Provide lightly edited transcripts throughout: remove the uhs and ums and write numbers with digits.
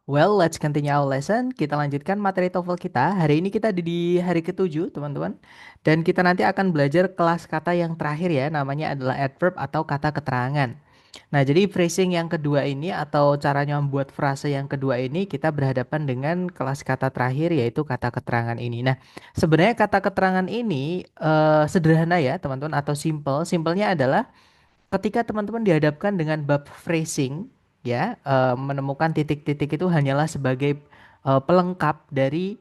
Well, let's continue our lesson. Kita lanjutkan materi TOEFL kita. Hari ini kita di hari ketujuh, teman-teman. Dan kita nanti akan belajar kelas kata yang terakhir ya, namanya adalah adverb atau kata keterangan. Nah, jadi phrasing yang kedua ini atau caranya membuat frase yang kedua ini kita berhadapan dengan kelas kata terakhir yaitu kata keterangan ini. Nah, sebenarnya kata keterangan ini sederhana ya, teman-teman atau simple. Simpelnya adalah ketika teman-teman dihadapkan dengan bab phrasing, ya, menemukan titik-titik itu hanyalah sebagai pelengkap dari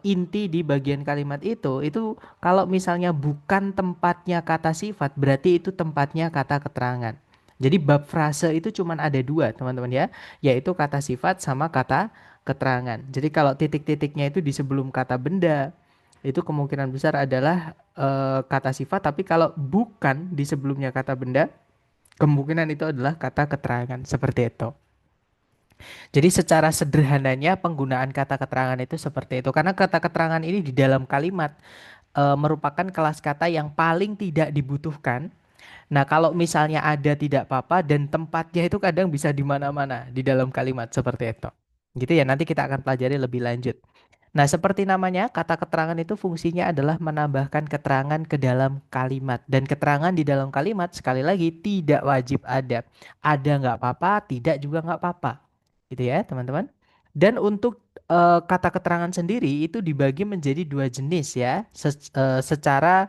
inti di bagian kalimat itu. Itu kalau misalnya bukan tempatnya kata sifat, berarti itu tempatnya kata keterangan. Jadi bab frase itu cuman ada dua, teman-teman ya, yaitu kata sifat sama kata keterangan. Jadi kalau titik-titiknya itu di sebelum kata benda, itu kemungkinan besar adalah kata sifat, tapi kalau bukan di sebelumnya kata benda, kemungkinan itu adalah kata keterangan seperti itu. Jadi secara sederhananya penggunaan kata keterangan itu seperti itu. Karena kata keterangan ini di dalam kalimat merupakan kelas kata yang paling tidak dibutuhkan. Nah, kalau misalnya ada tidak apa-apa dan tempatnya itu kadang bisa di mana-mana di dalam kalimat seperti itu. Gitu ya, nanti kita akan pelajari lebih lanjut. Nah, seperti namanya, kata keterangan itu fungsinya adalah menambahkan keterangan ke dalam kalimat. Dan keterangan di dalam kalimat, sekali lagi, tidak wajib ada. Ada nggak apa-apa, tidak juga nggak apa-apa. Gitu ya, teman-teman. Dan untuk kata keterangan sendiri itu dibagi menjadi dua jenis ya, secara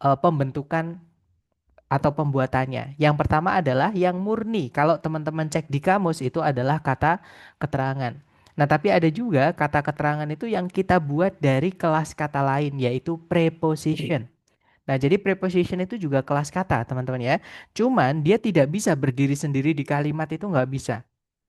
pembentukan atau pembuatannya. Yang pertama adalah yang murni. Kalau teman-teman cek di kamus itu adalah kata keterangan. Nah, tapi ada juga kata keterangan itu yang kita buat dari kelas kata lain, yaitu preposition. Nah, jadi preposition itu juga kelas kata, teman-teman ya. Cuman dia tidak bisa berdiri sendiri di kalimat itu nggak bisa.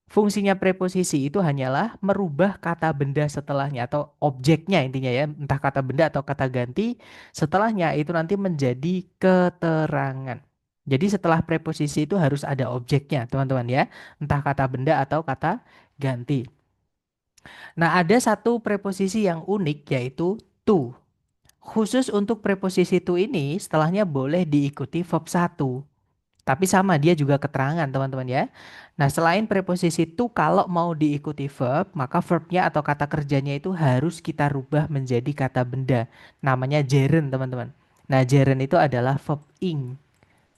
Fungsinya preposisi itu hanyalah merubah kata benda setelahnya atau objeknya intinya ya, entah kata benda atau kata ganti setelahnya itu nanti menjadi keterangan. Jadi setelah preposisi itu harus ada objeknya, teman-teman ya, entah kata benda atau kata ganti. Nah, ada satu preposisi yang unik yaitu to. Khusus untuk preposisi to ini setelahnya boleh diikuti verb satu. Tapi sama dia juga keterangan teman-teman ya. Nah selain preposisi to kalau mau diikuti verb maka verbnya atau kata kerjanya itu harus kita rubah menjadi kata benda. Namanya gerund teman-teman. Nah gerund itu adalah verb ing.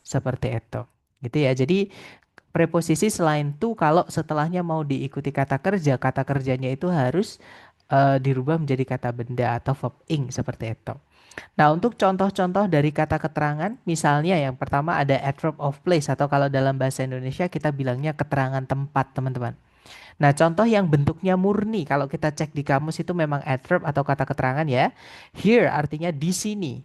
Seperti itu. Gitu ya. Jadi preposisi selain to kalau setelahnya mau diikuti kata kerjanya itu harus dirubah menjadi kata benda atau verb ing seperti itu. Nah, untuk contoh-contoh dari kata keterangan, misalnya yang pertama ada adverb of place atau kalau dalam bahasa Indonesia kita bilangnya keterangan tempat, teman-teman. Nah, contoh yang bentuknya murni, kalau kita cek di kamus itu memang adverb atau kata keterangan ya. Here artinya di sini.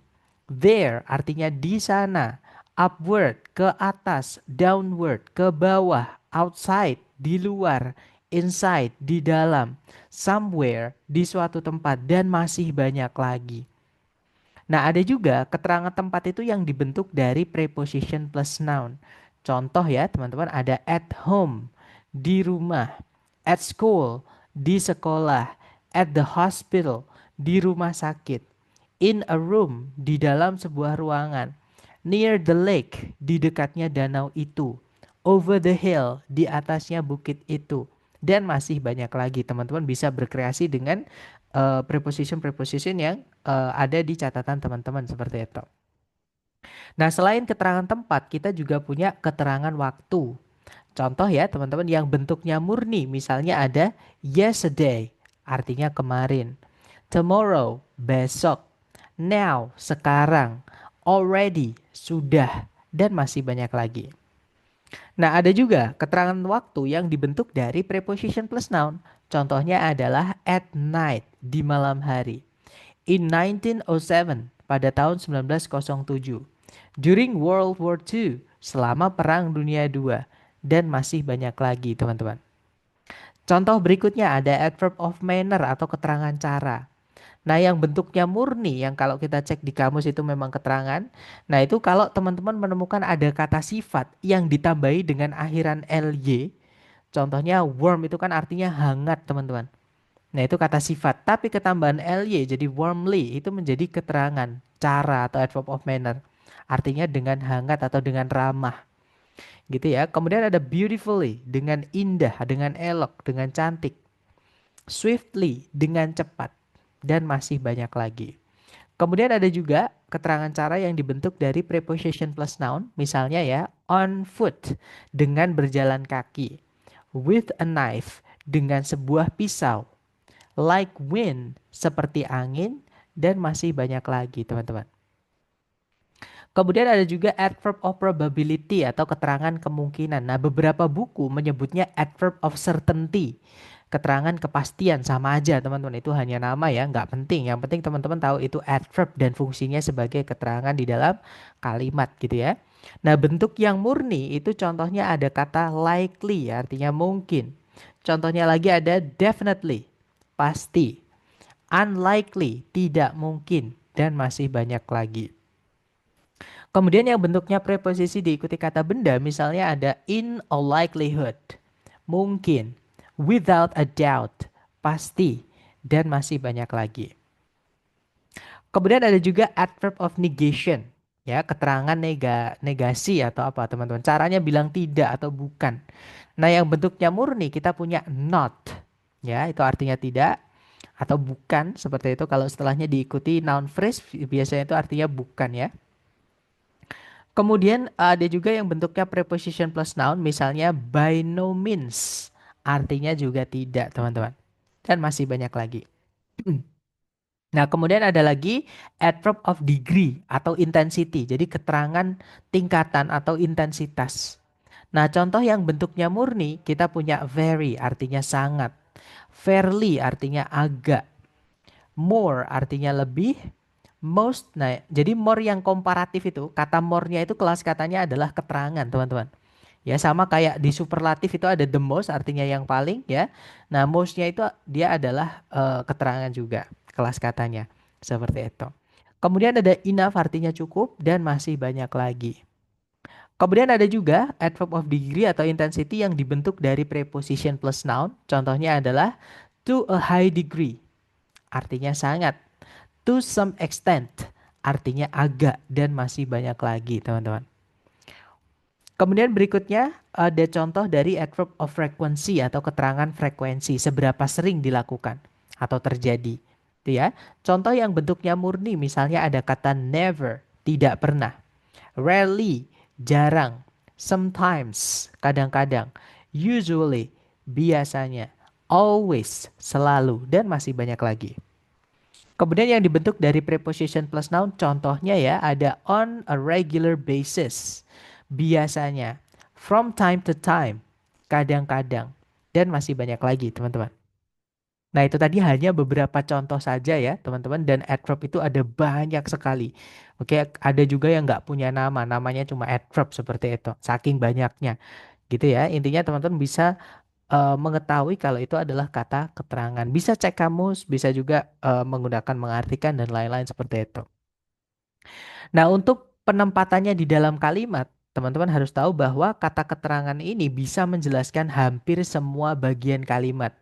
There artinya di sana. Upward, ke atas. Downward, ke bawah. Outside, di luar. Inside, di dalam. Somewhere, di suatu tempat. Dan masih banyak lagi. Nah, ada juga keterangan tempat itu yang dibentuk dari preposition plus noun. Contoh ya, teman-teman, ada at home, di rumah, at school, di sekolah, at the hospital, di rumah sakit, in a room, di dalam sebuah ruangan, near the lake, di dekatnya danau itu, over the hill, di atasnya bukit itu, dan masih banyak lagi. Teman-teman bisa berkreasi dengan preposition-preposition yang ada di catatan teman-teman seperti itu. Nah, selain keterangan tempat, kita juga punya keterangan waktu. Contoh ya, teman-teman yang bentuknya murni, misalnya ada yesterday, artinya kemarin. Tomorrow, besok. Now, sekarang. Already, sudah. Dan masih banyak lagi. Nah, ada juga keterangan waktu yang dibentuk dari preposition plus noun. Contohnya adalah at night, di malam hari. In 1907, pada tahun 1907. During World War II, selama Perang Dunia II. Dan masih banyak lagi, teman-teman. Contoh berikutnya ada adverb of manner atau keterangan cara. Nah, yang bentuknya murni, yang kalau kita cek di kamus itu memang keterangan. Nah, itu kalau teman-teman menemukan ada kata sifat yang ditambahi dengan akhiran ly. Contohnya warm itu kan artinya hangat, teman-teman. Nah, itu kata sifat. Tapi ketambahan ly jadi warmly itu menjadi keterangan cara atau adverb of manner. Artinya dengan hangat atau dengan ramah. Gitu ya. Kemudian ada beautifully dengan indah, dengan elok, dengan cantik. Swiftly dengan cepat, dan masih banyak lagi. Kemudian ada juga keterangan cara yang dibentuk dari preposition plus noun, misalnya ya, on foot dengan berjalan kaki, with a knife dengan sebuah pisau, like wind seperti angin, dan masih banyak lagi teman-teman. Kemudian ada juga adverb of probability atau keterangan kemungkinan. Nah, beberapa buku menyebutnya adverb of certainty. Keterangan kepastian sama aja teman-teman, itu hanya nama ya, nggak penting. Yang penting teman-teman tahu itu adverb dan fungsinya sebagai keterangan di dalam kalimat gitu ya. Nah, bentuk yang murni itu contohnya ada kata likely, artinya mungkin. Contohnya lagi ada definitely, pasti. Unlikely, tidak mungkin. Dan masih banyak lagi. Kemudian yang bentuknya preposisi diikuti kata benda, misalnya ada in all likelihood, mungkin, without a doubt, pasti, dan masih banyak lagi. Kemudian ada juga adverb of negation, ya, keterangan negasi atau apa teman-teman. Caranya bilang tidak atau bukan. Nah, yang bentuknya murni kita punya not, ya, itu artinya tidak atau bukan seperti itu. Kalau setelahnya diikuti noun phrase biasanya itu artinya bukan ya. Kemudian ada juga yang bentuknya preposition plus noun, misalnya by no means, artinya juga tidak, teman-teman. Dan masih banyak lagi. Nah, kemudian ada lagi adverb of degree atau intensity, jadi keterangan tingkatan atau intensitas. Nah, contoh yang bentuknya murni, kita punya very, artinya sangat. Fairly, artinya agak. More, artinya lebih. Most, nah jadi more yang komparatif itu, kata more-nya itu kelas katanya adalah keterangan teman-teman. Ya sama kayak di superlatif itu ada the most artinya yang paling ya. Nah most-nya itu dia adalah keterangan juga kelas katanya. Seperti itu. Kemudian ada enough artinya cukup dan masih banyak lagi. Kemudian ada juga adverb of degree atau intensity yang dibentuk dari preposition plus noun. Contohnya adalah to a high degree, artinya sangat. To some extent, artinya agak, dan masih banyak lagi teman-teman. Kemudian berikutnya ada contoh dari adverb of frequency atau keterangan frekuensi, seberapa sering dilakukan atau terjadi. Itu ya. Contoh yang bentuknya murni misalnya ada kata never, tidak pernah. Rarely, jarang. Sometimes, kadang-kadang. Usually, biasanya. Always, selalu, dan masih banyak lagi. Kemudian yang dibentuk dari preposition plus noun contohnya ya ada on a regular basis. Biasanya, from time to time, kadang-kadang, dan masih banyak lagi teman-teman. Nah itu tadi hanya beberapa contoh saja ya teman-teman, dan adverb itu ada banyak sekali. Oke, ada juga yang nggak punya nama, namanya cuma adverb seperti itu, saking banyaknya gitu ya. Intinya teman-teman bisa mengetahui kalau itu adalah kata keterangan. Bisa cek kamus, bisa juga menggunakan mengartikan dan lain-lain seperti itu. Nah, untuk penempatannya di dalam kalimat, teman-teman harus tahu bahwa kata keterangan ini bisa menjelaskan hampir semua bagian kalimat.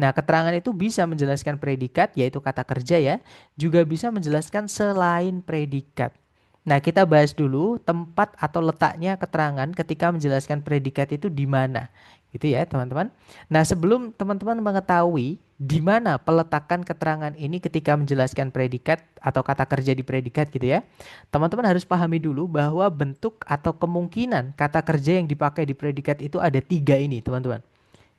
Nah, keterangan itu bisa menjelaskan predikat, yaitu kata kerja ya, juga bisa menjelaskan selain predikat. Nah, kita bahas dulu tempat atau letaknya keterangan ketika menjelaskan predikat itu di mana. Gitu ya, teman-teman. Nah, sebelum teman-teman mengetahui di mana peletakan keterangan ini ketika menjelaskan predikat atau kata kerja di predikat gitu ya. Teman-teman harus pahami dulu bahwa bentuk atau kemungkinan kata kerja yang dipakai di predikat itu ada tiga ini, teman-teman.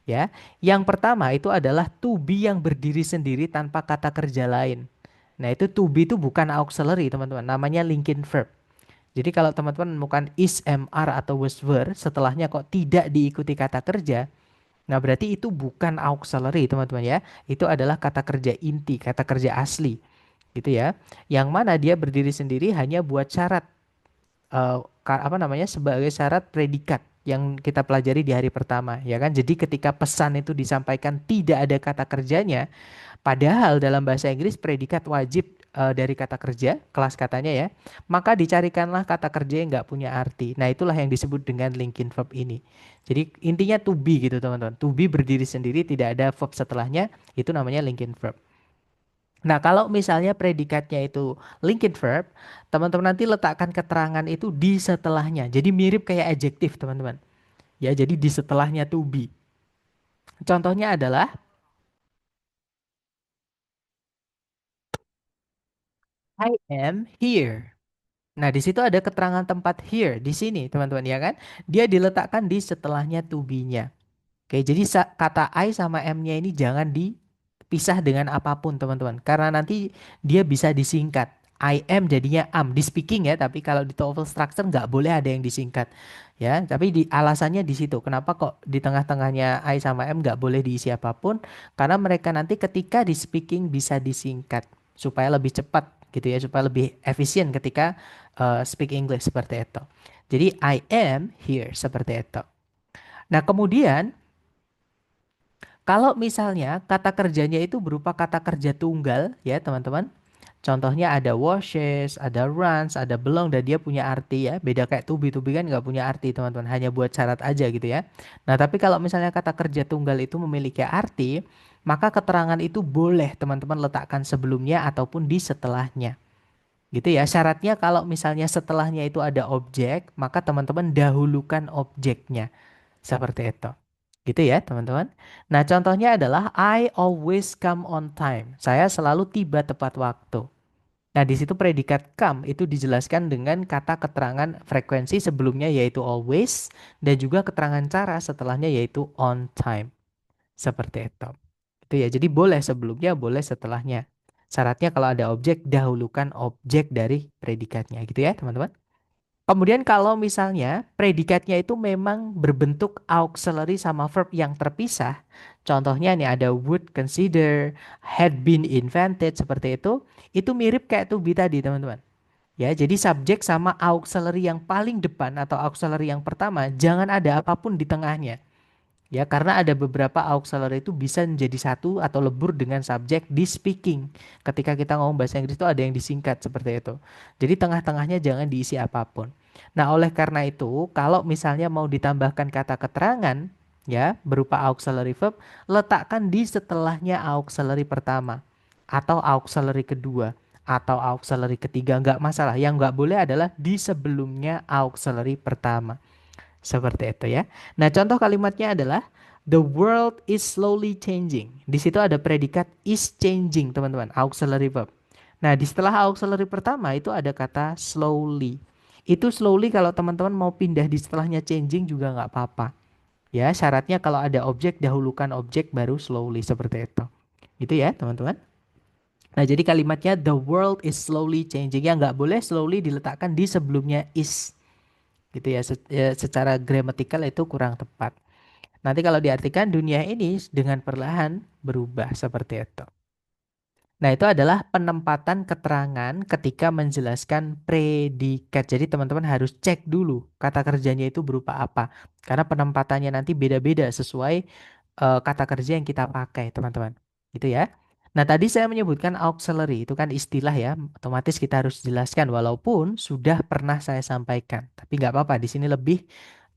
Ya, yang pertama itu adalah to be yang berdiri sendiri tanpa kata kerja lain. Nah, itu to be itu bukan auxiliary, teman-teman. Namanya linking verb. Jadi kalau teman-teman menemukan is, am, are atau was, were, setelahnya kok tidak diikuti kata kerja, nah berarti itu bukan auxiliary, teman-teman ya. Itu adalah kata kerja inti, kata kerja asli, gitu ya. Yang mana dia berdiri sendiri hanya buat syarat apa namanya sebagai syarat predikat yang kita pelajari di hari pertama ya kan. Jadi ketika pesan itu disampaikan tidak ada kata kerjanya, padahal dalam bahasa Inggris predikat wajib dari kata kerja, kelas katanya ya, maka dicarikanlah kata kerja yang nggak punya arti. Nah itulah yang disebut dengan linking verb ini. Jadi intinya to be gitu teman-teman. To be berdiri sendiri tidak ada verb setelahnya, itu namanya linking verb. Nah, kalau misalnya predikatnya itu linked verb, teman-teman nanti letakkan keterangan itu di setelahnya. Jadi mirip kayak adjective, teman-teman. Ya, jadi di setelahnya to be. Contohnya adalah I am here. Nah, di situ ada keterangan tempat here di sini, teman-teman ya kan? Dia diletakkan di setelahnya to be-nya. Oke, jadi kata I sama M-nya ini jangan dipisah dengan apapun, teman-teman. Karena nanti dia bisa disingkat. I am jadinya am di speaking ya, tapi kalau di TOEFL structure nggak boleh ada yang disingkat. Ya, tapi di alasannya di situ. Kenapa kok di tengah-tengahnya I sama M nggak boleh diisi apapun? Karena mereka nanti ketika di speaking bisa disingkat supaya lebih cepat gitu ya, supaya lebih efisien ketika speak English seperti itu. Jadi I am here seperti itu. Nah, kemudian kalau misalnya kata kerjanya itu berupa kata kerja tunggal ya teman-teman. Contohnya ada washes, ada runs, ada belong dan dia punya arti ya. Beda kayak to be kan nggak punya arti teman-teman. Hanya buat syarat aja gitu ya. Nah tapi kalau misalnya kata kerja tunggal itu memiliki arti, maka keterangan itu boleh teman-teman letakkan sebelumnya ataupun di setelahnya. Gitu ya. Syaratnya kalau misalnya setelahnya itu ada objek, maka teman-teman dahulukan objeknya. Seperti itu. Gitu ya, teman-teman. Nah, contohnya adalah I always come on time. Saya selalu tiba tepat waktu. Nah, di situ predikat come itu dijelaskan dengan kata keterangan frekuensi sebelumnya yaitu always dan juga keterangan cara setelahnya yaitu on time. Seperti itu. Itu ya. Jadi boleh sebelumnya, boleh setelahnya. Syaratnya kalau ada objek, dahulukan objek dari predikatnya gitu ya, teman-teman. Kemudian kalau misalnya predikatnya itu memang berbentuk auxiliary sama verb yang terpisah, contohnya nih ada would, consider, had been invented seperti itu mirip kayak to be tadi teman-teman. Ya, jadi subjek sama auxiliary yang paling depan atau auxiliary yang pertama jangan ada apapun di tengahnya. Ya, karena ada beberapa auxiliary itu bisa menjadi satu atau lebur dengan subjek di speaking. Ketika kita ngomong bahasa Inggris itu ada yang disingkat seperti itu. Jadi tengah-tengahnya jangan diisi apapun. Nah, oleh karena itu, kalau misalnya mau ditambahkan kata keterangan, ya, berupa auxiliary verb, letakkan di setelahnya auxiliary pertama atau auxiliary kedua atau auxiliary ketiga, nggak masalah. Yang nggak boleh adalah di sebelumnya auxiliary pertama. Seperti itu ya. Nah, contoh kalimatnya adalah the world is slowly changing. Di situ ada predikat is changing, teman-teman, auxiliary verb. Nah, di setelah auxiliary pertama itu ada kata slowly. Itu slowly kalau teman-teman mau pindah di setelahnya changing juga nggak apa-apa. Ya, syaratnya kalau ada objek dahulukan objek baru slowly seperti itu. Itu ya, teman-teman. Nah, jadi kalimatnya the world is slowly changing. Yang nggak boleh slowly diletakkan di sebelumnya is gitu ya, ya, secara gramatikal itu kurang tepat. Nanti kalau diartikan dunia ini dengan perlahan berubah seperti itu. Nah, itu adalah penempatan keterangan ketika menjelaskan predikat. Jadi teman-teman harus cek dulu kata kerjanya itu berupa apa. Karena penempatannya nanti beda-beda sesuai kata kerja yang kita pakai, teman-teman. Gitu ya. Nah, tadi saya menyebutkan auxiliary, itu kan istilah ya, otomatis kita harus jelaskan walaupun sudah pernah saya sampaikan. Tapi nggak apa-apa, di sini lebih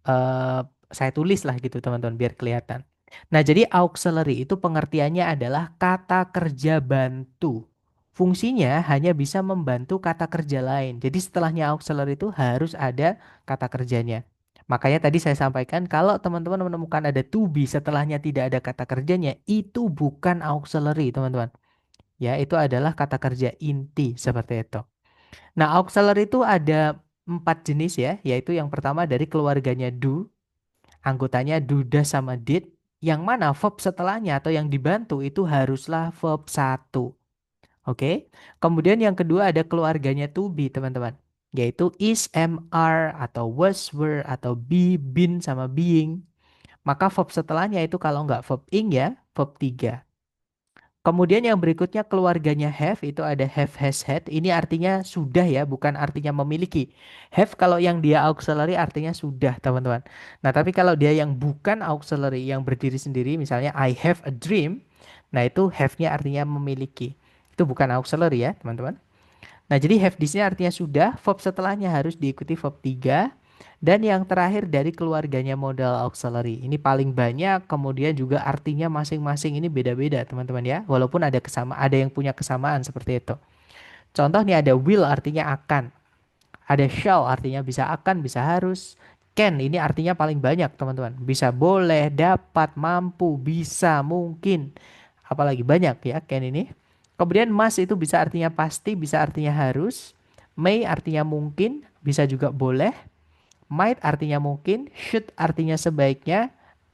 eh, saya tulis lah gitu teman-teman biar kelihatan. Nah, jadi auxiliary itu pengertiannya adalah kata kerja bantu. Fungsinya hanya bisa membantu kata kerja lain. Jadi setelahnya auxiliary itu harus ada kata kerjanya. Makanya tadi saya sampaikan kalau teman-teman menemukan ada to be setelahnya tidak ada kata kerjanya, itu bukan auxiliary, teman-teman. Ya, itu adalah kata kerja inti seperti itu. Nah, auxiliary itu ada 4 jenis ya, yaitu yang pertama dari keluarganya do, anggotanya do, does, sama did, yang mana verb setelahnya atau yang dibantu itu haruslah verb satu. Oke. Kemudian yang kedua ada keluarganya to be, teman-teman. Yaitu is, am, are, atau was, were, atau be, been, sama being. Maka verb setelahnya itu kalau nggak verb ing ya, verb 3. Kemudian yang berikutnya keluarganya have itu ada have, has, had. Ini artinya sudah ya, bukan artinya memiliki. Have kalau yang dia auxiliary artinya sudah, teman-teman. Nah, tapi kalau dia yang bukan auxiliary, yang berdiri sendiri, misalnya I have a dream. Nah, itu have-nya artinya memiliki. Itu bukan auxiliary ya, teman-teman. Nah, jadi have di sini artinya sudah, verb setelahnya harus diikuti verb 3. Dan yang terakhir dari keluarganya modal auxiliary. Ini paling banyak, kemudian juga artinya masing-masing ini beda-beda, teman-teman ya. Walaupun ada yang punya kesamaan seperti itu. Contoh nih ada will artinya akan. Ada shall artinya bisa akan, bisa harus. Can ini artinya paling banyak, teman-teman. Bisa boleh, dapat, mampu, bisa, mungkin. Apalagi banyak ya can ini. Kemudian must itu bisa artinya pasti, bisa artinya harus. May artinya mungkin, bisa juga boleh. Might artinya mungkin, should artinya sebaiknya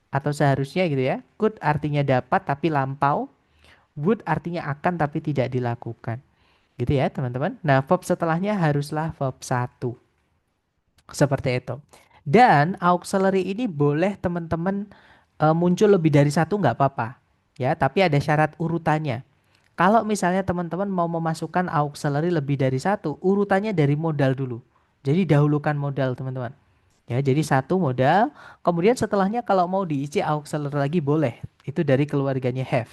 atau seharusnya gitu ya. Could artinya dapat tapi lampau. Would artinya akan tapi tidak dilakukan. Gitu ya, teman-teman. Nah, verb setelahnya haruslah verb satu. Seperti itu. Dan auxiliary ini boleh teman-teman muncul lebih dari satu nggak apa-apa. Ya, tapi ada syarat urutannya. Kalau misalnya teman-teman mau memasukkan auxiliary lebih dari satu, urutannya dari modal dulu. Jadi dahulukan modal, teman-teman. Ya, jadi satu modal, kemudian setelahnya kalau mau diisi auxiliary lagi boleh. Itu dari keluarganya have.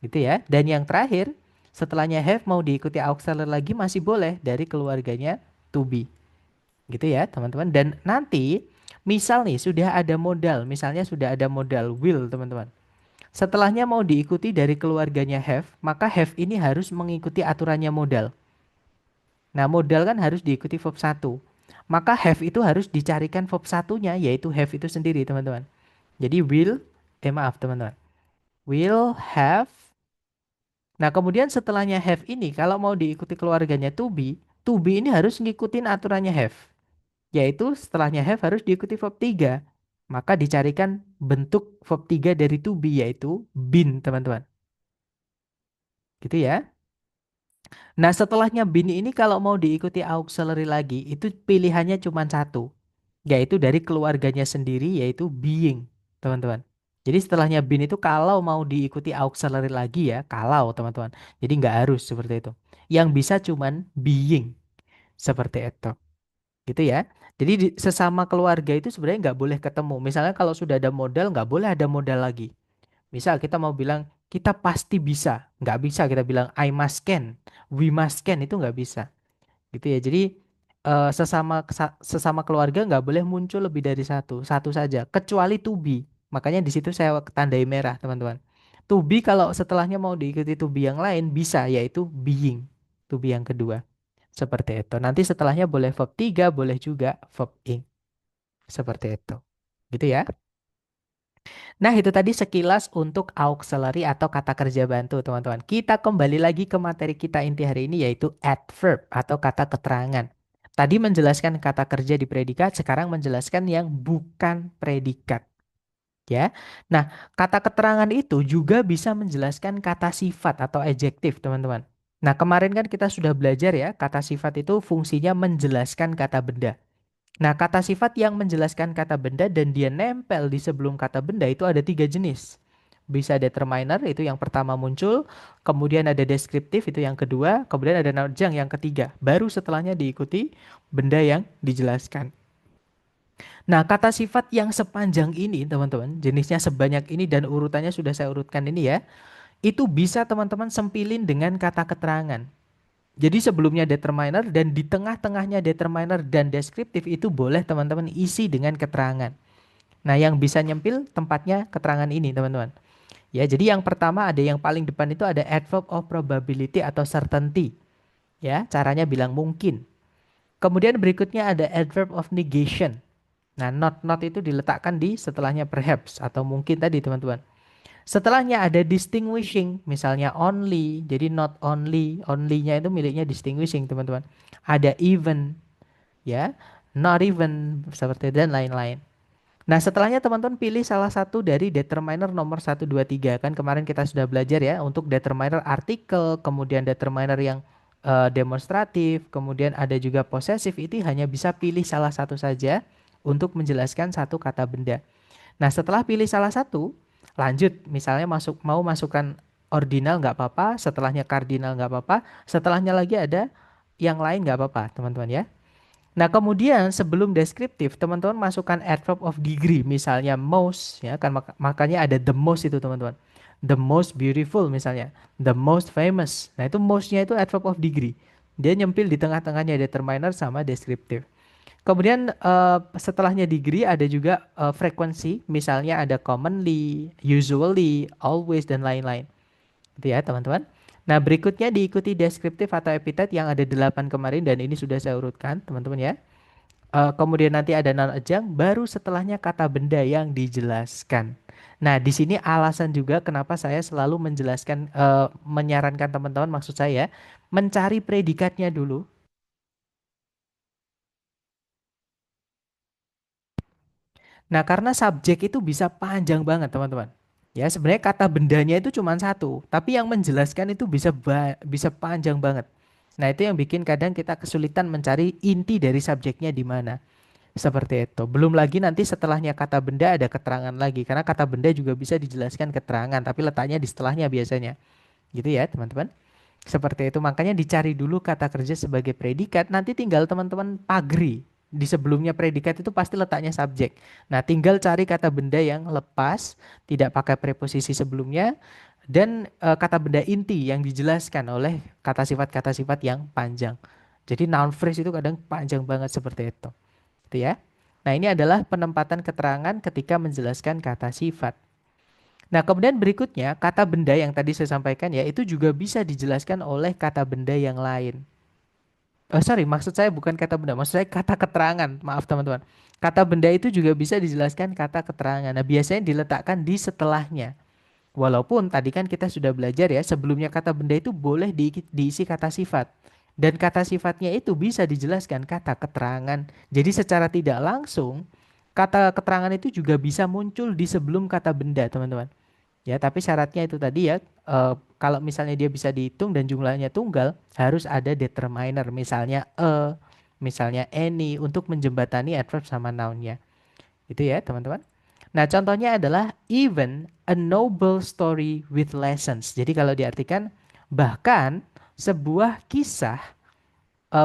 Gitu ya. Dan yang terakhir, setelahnya have mau diikuti auxiliary lagi masih boleh dari keluarganya to be. Gitu ya, teman-teman. Dan nanti misal nih sudah ada modal, misalnya sudah ada modal will, teman-teman. Setelahnya mau diikuti dari keluarganya have, maka have ini harus mengikuti aturannya modal. Nah, modal kan harus diikuti verb satu. Maka have itu harus dicarikan verb satunya, yaitu have itu sendiri, teman-teman. Jadi maaf, teman-teman. Will have. Nah, kemudian setelahnya have ini, kalau mau diikuti keluarganya to be ini harus ngikutin aturannya have. Yaitu setelahnya have harus diikuti verb 3. Maka dicarikan bentuk verb 3 dari to be, yaitu been, teman-teman. Gitu ya. Nah, setelahnya been ini kalau mau diikuti auxiliary lagi, itu pilihannya cuma satu. Yaitu dari keluarganya sendiri, yaitu being, teman-teman. Jadi setelahnya been itu kalau mau diikuti auxiliary lagi ya, kalau teman-teman. Jadi nggak harus seperti itu. Yang bisa cuman being, seperti itu. Gitu ya. Jadi sesama keluarga itu sebenarnya nggak boleh ketemu. Misalnya kalau sudah ada modal, nggak boleh ada modal lagi. Misal kita mau bilang kita pasti bisa, nggak bisa kita bilang I must can, we must can itu nggak bisa, gitu ya. Jadi sesama keluarga nggak boleh muncul lebih dari satu, satu saja, kecuali to be. Makanya di situ saya tandai merah, teman-teman. To be kalau setelahnya mau diikuti to be yang lain bisa, yaitu being, to be yang kedua. Seperti itu. Nanti setelahnya boleh verb 3, boleh juga verb ing. Seperti itu. Gitu ya. Nah, itu tadi sekilas untuk auxiliary atau kata kerja bantu, teman-teman. Kita kembali lagi ke materi kita inti hari ini yaitu adverb atau kata keterangan. Tadi menjelaskan kata kerja di predikat, sekarang menjelaskan yang bukan predikat, ya. Nah, kata keterangan itu juga bisa menjelaskan kata sifat atau adjektif, teman-teman. Nah, kemarin kan kita sudah belajar ya, kata sifat itu fungsinya menjelaskan kata benda. Nah, kata sifat yang menjelaskan kata benda dan dia nempel di sebelum kata benda itu ada tiga jenis. Bisa determiner, itu yang pertama muncul. Kemudian ada deskriptif, itu yang kedua. Kemudian ada narjang, yang ketiga. Baru setelahnya diikuti benda yang dijelaskan. Nah, kata sifat yang sepanjang ini, teman-teman, jenisnya sebanyak ini dan urutannya sudah saya urutkan ini ya. Itu bisa teman-teman sempilin dengan kata keterangan. Jadi sebelumnya determiner dan di tengah-tengahnya determiner dan deskriptif itu boleh teman-teman isi dengan keterangan. Nah, yang bisa nyempil tempatnya keterangan ini, teman-teman. Ya, jadi yang pertama ada yang paling depan itu ada adverb of probability atau certainty. Ya, caranya bilang mungkin. Kemudian berikutnya ada adverb of negation. Nah, not itu diletakkan di setelahnya perhaps atau mungkin tadi, teman-teman. Setelahnya ada distinguishing, misalnya only. Jadi not only, only-nya itu miliknya distinguishing, teman-teman. Ada even, ya, not even, seperti dan lain-lain. Nah, setelahnya teman-teman pilih salah satu dari determiner nomor satu 2 3. Kan kemarin kita sudah belajar ya untuk determiner artikel, kemudian determiner yang demonstratif, kemudian ada juga posesif, itu hanya bisa pilih salah satu saja untuk menjelaskan satu kata benda. Nah, setelah pilih salah satu, lanjut. Misalnya mau masukkan ordinal nggak apa-apa, setelahnya kardinal nggak apa-apa, setelahnya lagi ada yang lain nggak apa-apa, teman-teman ya. Nah, kemudian sebelum deskriptif, teman-teman masukkan adverb of degree, misalnya most, ya kan makanya ada the most itu, teman-teman. The most beautiful misalnya, the most famous. Nah, itu mostnya itu adverb of degree. Dia nyempil di tengah-tengahnya determiner sama deskriptif. Kemudian setelahnya degree ada juga frekuensi, misalnya ada commonly, usually, always, dan lain-lain. Gitu ya teman-teman. Nah berikutnya diikuti deskriptif atau epithet yang ada 8 kemarin dan ini sudah saya urutkan teman-teman ya. Kemudian nanti ada non adjunct, baru setelahnya kata benda yang dijelaskan. Nah, di sini alasan juga kenapa saya selalu menjelaskan, menyarankan teman-teman, maksud saya, mencari predikatnya dulu. Nah, karena subjek itu bisa panjang banget, teman-teman. Ya, sebenarnya kata bendanya itu cuma satu, tapi yang menjelaskan itu bisa panjang banget. Nah, itu yang bikin kadang kita kesulitan mencari inti dari subjeknya di mana. Seperti itu. Belum lagi nanti setelahnya kata benda ada keterangan lagi. Karena kata benda juga bisa dijelaskan keterangan, tapi letaknya di setelahnya biasanya. Gitu ya, teman-teman. Seperti itu. Makanya dicari dulu kata kerja sebagai predikat. Nanti tinggal teman-teman pagri. Di sebelumnya predikat itu pasti letaknya subjek. Nah, tinggal cari kata benda yang lepas, tidak pakai preposisi sebelumnya, dan kata benda inti yang dijelaskan oleh kata sifat yang panjang. Jadi noun phrase itu kadang panjang banget seperti itu. Gitu ya. Nah, ini adalah penempatan keterangan ketika menjelaskan kata sifat. Nah, kemudian berikutnya kata benda yang tadi saya sampaikan ya, itu juga bisa dijelaskan oleh kata benda yang lain. Sorry, maksud saya bukan kata benda, maksud saya kata keterangan. Maaf teman-teman. Kata benda itu juga bisa dijelaskan kata keterangan. Nah, biasanya diletakkan di setelahnya. Walaupun tadi kan kita sudah belajar ya, sebelumnya kata benda itu boleh diisi kata sifat. Dan kata sifatnya itu bisa dijelaskan kata keterangan. Jadi secara tidak langsung, kata keterangan itu juga bisa muncul di sebelum kata benda, teman-teman. Ya, tapi syaratnya itu tadi ya, kalau misalnya dia bisa dihitung dan jumlahnya tunggal, harus ada determiner, misalnya misalnya any, untuk menjembatani adverb sama noun-nya. Itu ya, teman-teman. Nah, contohnya adalah even a noble story with lessons. Jadi kalau diartikan bahkan sebuah kisah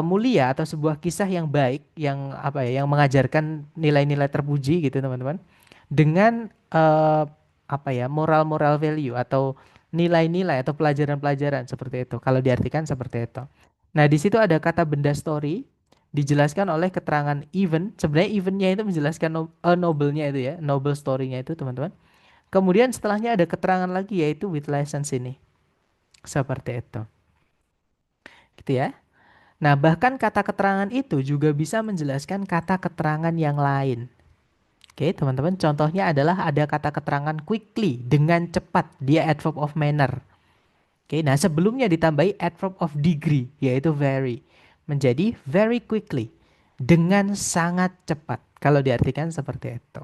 mulia atau sebuah kisah yang baik, yang apa ya, yang mengajarkan nilai-nilai terpuji gitu, teman-teman. Dengan apa ya, moral-moral value atau nilai-nilai atau pelajaran-pelajaran seperti itu. Kalau diartikan seperti itu. Nah, di situ ada kata benda story dijelaskan oleh keterangan even. Sebenarnya evennya itu menjelaskan a noble-nya itu ya, noble story-nya itu, teman-teman. Kemudian setelahnya ada keterangan lagi yaitu with license ini. Seperti itu. Gitu ya. Nah, bahkan kata keterangan itu juga bisa menjelaskan kata keterangan yang lain. Oke, teman-teman, contohnya adalah ada kata keterangan quickly, dengan cepat, dia adverb of manner. Oke, nah sebelumnya ditambahi adverb of degree, yaitu very. Menjadi very quickly, dengan sangat cepat. Kalau diartikan seperti itu.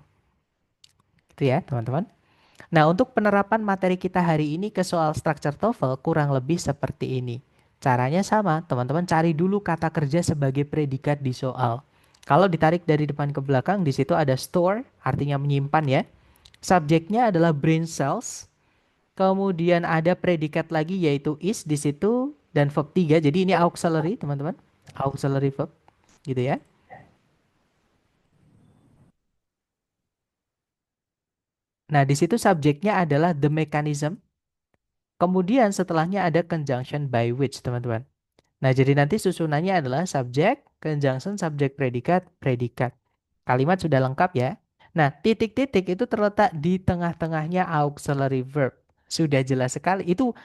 Gitu ya, teman-teman. Nah, untuk penerapan materi kita hari ini ke soal structure TOEFL kurang lebih seperti ini. Caranya sama, teman-teman cari dulu kata kerja sebagai predikat di soal. Kalau ditarik dari depan ke belakang, di situ ada store, artinya menyimpan ya. Subjeknya adalah brain cells. Kemudian ada predikat lagi yaitu is di situ dan verb 3. Jadi ini auxiliary, teman-teman. Auxiliary verb gitu ya. Nah, di situ subjeknya adalah the mechanism. Kemudian setelahnya ada conjunction by which, teman-teman. Nah, jadi nanti susunannya adalah subjek, conjunction, subjek, predikat, predikat. Kalimat sudah lengkap ya. Nah, titik-titik itu terletak di tengah-tengahnya auxiliary verb. Sudah jelas sekali. Itu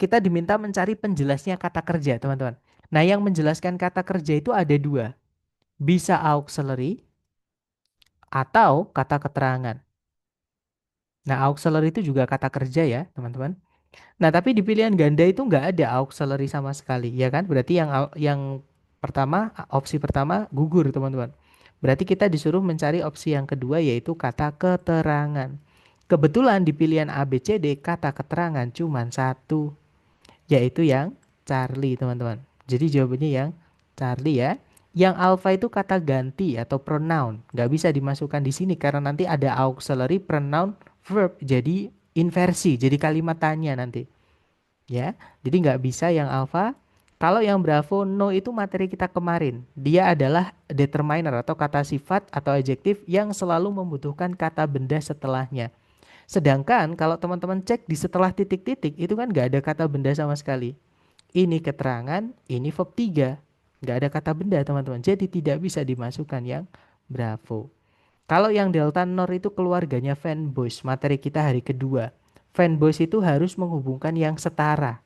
kita diminta mencari penjelasnya kata kerja, teman-teman. Nah, yang menjelaskan kata kerja itu ada dua. Bisa auxiliary atau kata keterangan. Nah, auxiliary itu juga kata kerja ya, teman-teman. Nah, tapi di pilihan ganda itu nggak ada auxiliary sama sekali, ya kan? Berarti yang pertama, opsi pertama gugur, teman-teman. Berarti kita disuruh mencari opsi yang kedua yaitu kata keterangan. Kebetulan di pilihan A, B, C, D kata keterangan cuma satu, yaitu yang Charlie, teman-teman. Jadi jawabannya yang Charlie ya. Yang alpha itu kata ganti atau pronoun. Nggak bisa dimasukkan di sini karena nanti ada auxiliary pronoun verb. Jadi inversi, jadi kalimat tanya nanti. Ya, jadi nggak bisa yang alpha. Kalau yang Bravo, no itu materi kita kemarin. Dia adalah determiner atau kata sifat atau adjektif yang selalu membutuhkan kata benda setelahnya. Sedangkan kalau teman-teman cek di setelah titik-titik itu kan nggak ada kata benda sama sekali. Ini keterangan, ini verb 3. Nggak ada kata benda, teman-teman. Jadi tidak bisa dimasukkan yang Bravo. Kalau yang Delta Nor itu keluarganya fanboys, materi kita hari kedua. Fanboys itu harus menghubungkan yang setara.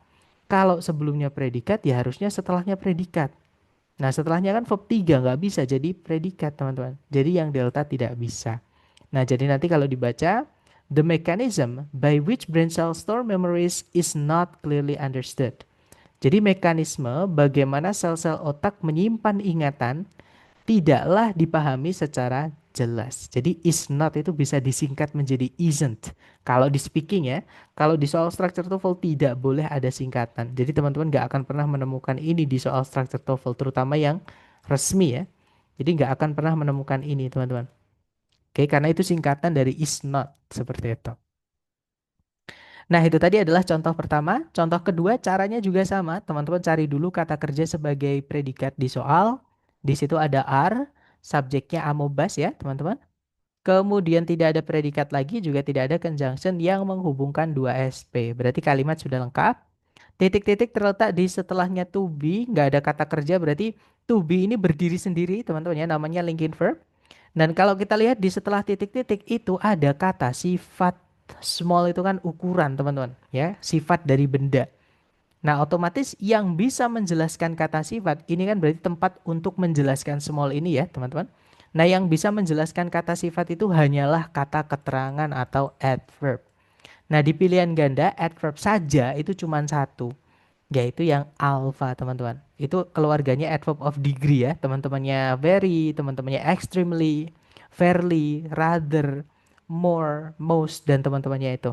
Kalau sebelumnya predikat, ya harusnya setelahnya predikat. Nah, setelahnya kan verb 3 nggak bisa jadi predikat, teman-teman. Jadi yang delta tidak bisa. Nah, jadi nanti kalau dibaca, the mechanism by which brain cells store memories is not clearly understood. Jadi mekanisme bagaimana sel-sel otak menyimpan ingatan tidaklah dipahami secara jelas. Jadi is not itu bisa disingkat menjadi isn't. Kalau di speaking ya, kalau di soal structure TOEFL tidak boleh ada singkatan. Jadi teman-teman nggak akan pernah menemukan ini di soal structure TOEFL, terutama yang resmi ya. Jadi nggak akan pernah menemukan ini teman-teman. Oke, karena itu singkatan dari is not seperti itu. Nah, itu tadi adalah contoh pertama. Contoh kedua, caranya juga sama. Teman-teman cari dulu kata kerja sebagai predikat di soal. Di situ ada are, subjeknya amobas ya, teman-teman. Kemudian tidak ada predikat lagi, juga tidak ada conjunction yang menghubungkan dua SP. Berarti kalimat sudah lengkap. Titik-titik terletak di setelahnya to be, nggak ada kata kerja, berarti to be ini berdiri sendiri, teman-teman ya, namanya linking verb. Dan kalau kita lihat di setelah titik-titik itu ada kata sifat. Small itu kan ukuran, teman-teman, ya, sifat dari benda. Nah, otomatis yang bisa menjelaskan kata sifat ini kan berarti tempat untuk menjelaskan small ini ya, teman-teman. Nah, yang bisa menjelaskan kata sifat itu hanyalah kata keterangan atau adverb. Nah, di pilihan ganda adverb saja itu cuma satu, yaitu yang alpha, teman-teman. Itu keluarganya adverb of degree ya, teman-temannya very, teman-temannya extremely, fairly, rather, more, most, dan teman-temannya itu.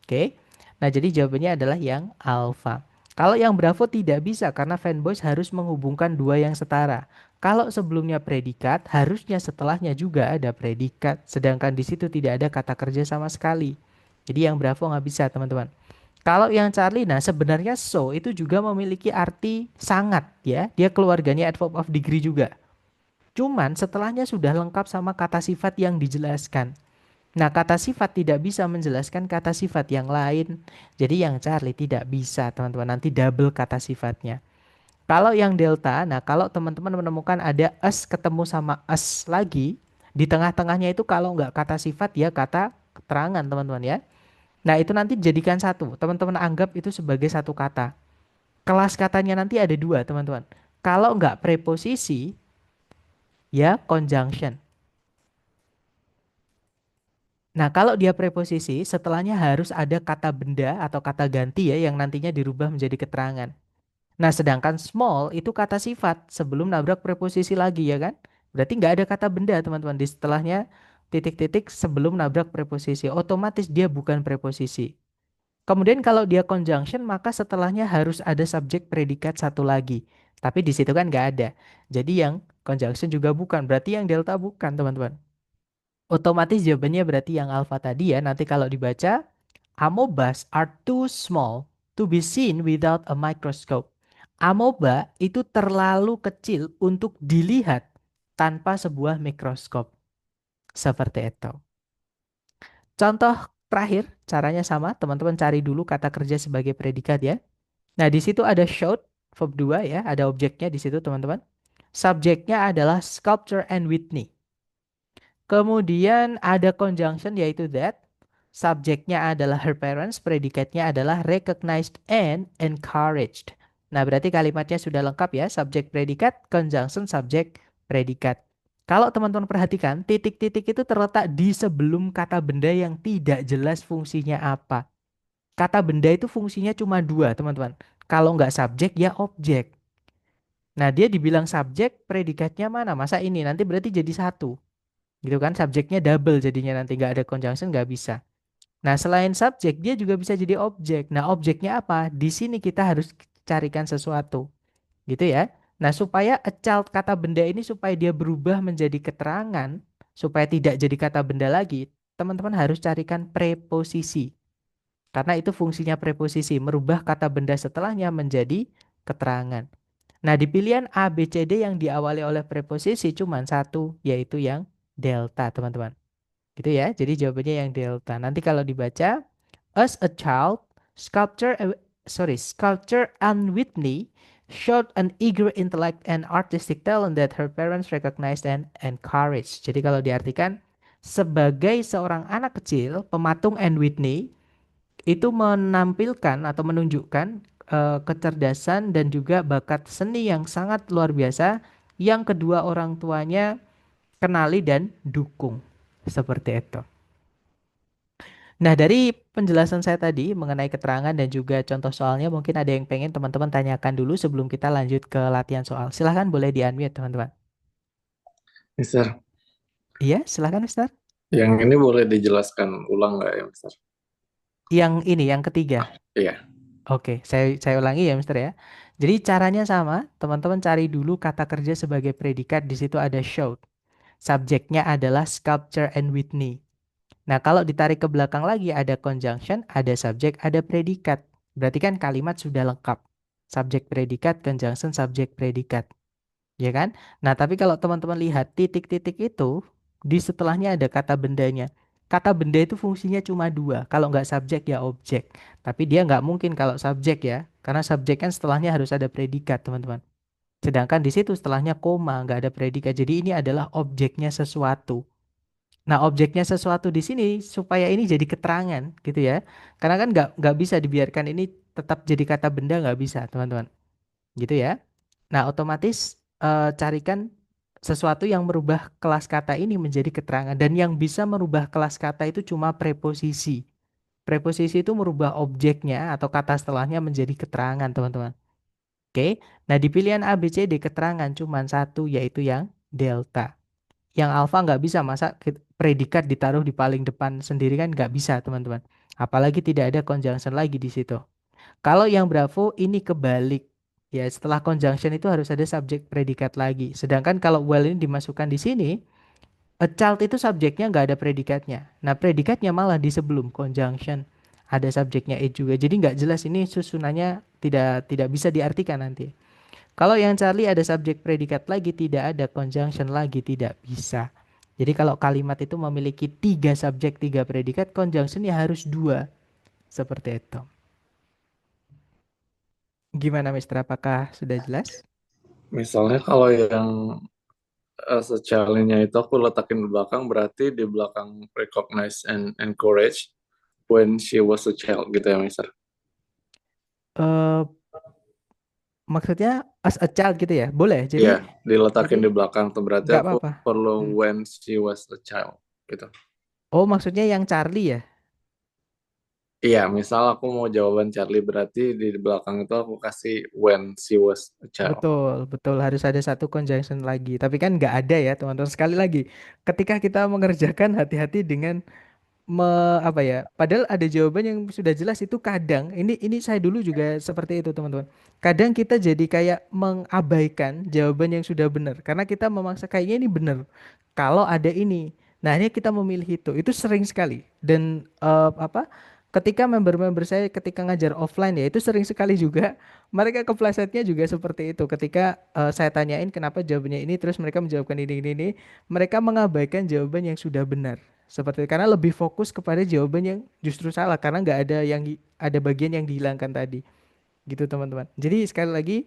Oke. Nah, jadi jawabannya adalah yang alpha. Kalau yang bravo tidak bisa karena fanboys harus menghubungkan dua yang setara. Kalau sebelumnya predikat, harusnya setelahnya juga ada predikat. Sedangkan di situ tidak ada kata kerja sama sekali. Jadi yang bravo nggak bisa, teman-teman. Kalau yang Charlie, nah sebenarnya so itu juga memiliki arti sangat ya. Dia keluarganya adverb of degree juga. Cuman setelahnya sudah lengkap sama kata sifat yang dijelaskan. Nah, kata sifat tidak bisa menjelaskan kata sifat yang lain. Jadi yang Charlie tidak bisa, teman-teman. Nanti double kata sifatnya. Kalau yang delta, nah kalau teman-teman menemukan ada us ketemu sama us lagi, di tengah-tengahnya itu kalau nggak kata sifat ya kata keterangan, teman-teman ya. Nah, itu nanti dijadikan satu. Teman-teman anggap itu sebagai satu kata. Kelas katanya nanti ada dua, teman-teman. Kalau nggak preposisi, ya conjunction. Nah, kalau dia preposisi, setelahnya harus ada kata benda atau kata ganti ya yang nantinya dirubah menjadi keterangan. Nah, sedangkan small itu kata sifat sebelum nabrak preposisi lagi ya kan? Berarti nggak ada kata benda teman-teman di setelahnya titik-titik sebelum nabrak preposisi. Otomatis dia bukan preposisi. Kemudian kalau dia conjunction maka setelahnya harus ada subjek predikat satu lagi. Tapi di situ kan nggak ada. Jadi yang conjunction juga bukan. Berarti yang delta bukan teman-teman. Otomatis jawabannya berarti yang alpha tadi ya. Nanti kalau dibaca, amobas are too small to be seen without a microscope. Amoeba itu terlalu kecil untuk dilihat tanpa sebuah mikroskop. Seperti itu. Contoh terakhir, caranya sama. Teman-teman cari dulu kata kerja sebagai predikat ya. Nah, di situ ada showed, verb 2 ya. Ada objeknya di situ teman-teman. Subjeknya adalah sculpture and Whitney. Kemudian ada conjunction yaitu that. Subjeknya adalah her parents, predikatnya adalah recognized and encouraged. Nah, berarti kalimatnya sudah lengkap ya, subjek predikat, conjunction subjek predikat. Kalau teman-teman perhatikan, titik-titik itu terletak di sebelum kata benda yang tidak jelas fungsinya apa. Kata benda itu fungsinya cuma dua, teman-teman. Kalau nggak subjek, ya objek. Nah, dia dibilang subjek, predikatnya mana? Masa ini? Nanti berarti jadi satu. Gitu kan, subjeknya double jadinya nanti nggak ada conjunction nggak bisa. Nah, selain subjek, dia juga bisa jadi objek. Nah, objeknya apa? Di sini kita harus carikan sesuatu. Gitu ya. Nah, supaya a child kata benda ini supaya dia berubah menjadi keterangan, supaya tidak jadi kata benda lagi, teman-teman harus carikan preposisi. Karena itu fungsinya preposisi, merubah kata benda setelahnya menjadi keterangan. Nah, di pilihan A, B, C, D yang diawali oleh preposisi cuma satu, yaitu yang delta, teman-teman. Gitu ya. Jadi jawabannya yang delta. Nanti kalau dibaca, as a child, sculpture and Whitney showed an eager intellect and artistic talent that her parents recognized and encouraged. Jadi kalau diartikan sebagai seorang anak kecil, pematung Anne Whitney itu menampilkan atau menunjukkan kecerdasan dan juga bakat seni yang sangat luar biasa yang kedua orang tuanya kenali dan dukung. Seperti itu. Nah, dari penjelasan saya tadi mengenai keterangan dan juga contoh soalnya, mungkin ada yang pengen teman-teman tanyakan dulu sebelum kita lanjut ke latihan soal. Silahkan boleh di-unmute, teman-teman. Mister, Iya, silahkan, Mister. yang ini boleh dijelaskan ulang nggak ya, Mister? Yang ini, yang ketiga. Iya, Oke, saya ulangi ya, Mister ya. Jadi caranya sama, teman-teman cari dulu kata kerja sebagai predikat. Di situ ada showed. Subjeknya adalah sculpture and Whitney. Nah, kalau ditarik ke belakang lagi ada conjunction, ada subjek, ada predikat. Berarti kan kalimat sudah lengkap. Subjek predikat, conjunction, subjek predikat. Ya kan? Nah, tapi kalau teman-teman lihat titik-titik itu, di setelahnya ada kata bendanya. Kata benda itu fungsinya cuma dua. Kalau nggak subjek ya objek. Tapi dia nggak mungkin kalau subjek ya. Karena subjek kan setelahnya harus ada predikat, teman-teman. Sedangkan di situ setelahnya koma, nggak ada predikat. Jadi ini adalah objeknya sesuatu. Nah, objeknya sesuatu di sini supaya ini jadi keterangan, gitu ya. Karena kan nggak bisa dibiarkan ini tetap jadi kata benda, nggak bisa, teman-teman. Gitu ya. Nah, otomatis carikan sesuatu yang merubah kelas kata ini menjadi keterangan. Dan yang bisa merubah kelas kata itu cuma preposisi. Preposisi itu merubah objeknya atau kata setelahnya menjadi keterangan, teman-teman. Oke. Nah, di pilihan A, B, C, D keterangan cuma satu, yaitu yang delta. Yang alfa nggak bisa, masa predikat ditaruh di paling depan sendiri kan nggak bisa, teman-teman. Apalagi tidak ada conjunction lagi di situ. Kalau yang Bravo ini kebalik. Ya, setelah conjunction itu harus ada subjek predikat lagi. Sedangkan kalau well ini dimasukkan di sini, a child itu subjeknya nggak ada predikatnya. Nah, predikatnya malah di sebelum conjunction. Ada subjeknya it juga. Jadi nggak jelas ini susunannya tidak bisa diartikan nanti. Kalau yang Charlie ada subjek predikat lagi, tidak ada conjunction lagi, tidak bisa. Jadi kalau kalimat itu memiliki tiga subjek, tiga predikat, conjunctionnya harus dua. Seperti itu. Gimana, Mister? Apakah sudah jelas? misalnya kalau yang secalinya itu aku letakin di belakang, berarti di belakang recognize and encourage when she was a child gitu ya, Mister? eh Maksudnya as a child gitu ya? Boleh. Iya, Jadi diletakin di belakang tuh berarti nggak aku apa-apa. perlu Hmm. when she was a child gitu. Oh, maksudnya yang Charlie ya? Iya, misal aku mau jawaban Charlie berarti di belakang itu aku kasih when she was a child. Betul, betul. Harus ada satu conjunction lagi. Tapi kan nggak ada ya, teman-teman. Sekali lagi, ketika kita mengerjakan hati-hati dengan apa ya? Padahal ada jawaban yang sudah jelas itu kadang. Ini saya dulu juga seperti itu, teman-teman. Kadang kita jadi kayak mengabaikan jawaban yang sudah benar karena kita memaksa kayaknya ini benar. Kalau ada ini, nah ini kita memilih itu. Itu sering sekali. Dan apa? Ketika member-member saya ketika ngajar offline ya itu sering sekali juga mereka keplesetnya juga seperti itu. Ketika saya tanyain kenapa jawabannya ini, terus mereka menjawabkan ini, mereka mengabaikan jawaban yang sudah benar. Seperti itu. Karena lebih fokus kepada jawaban yang justru salah karena nggak ada ada bagian yang dihilangkan tadi. Gitu, teman-teman. Jadi sekali lagi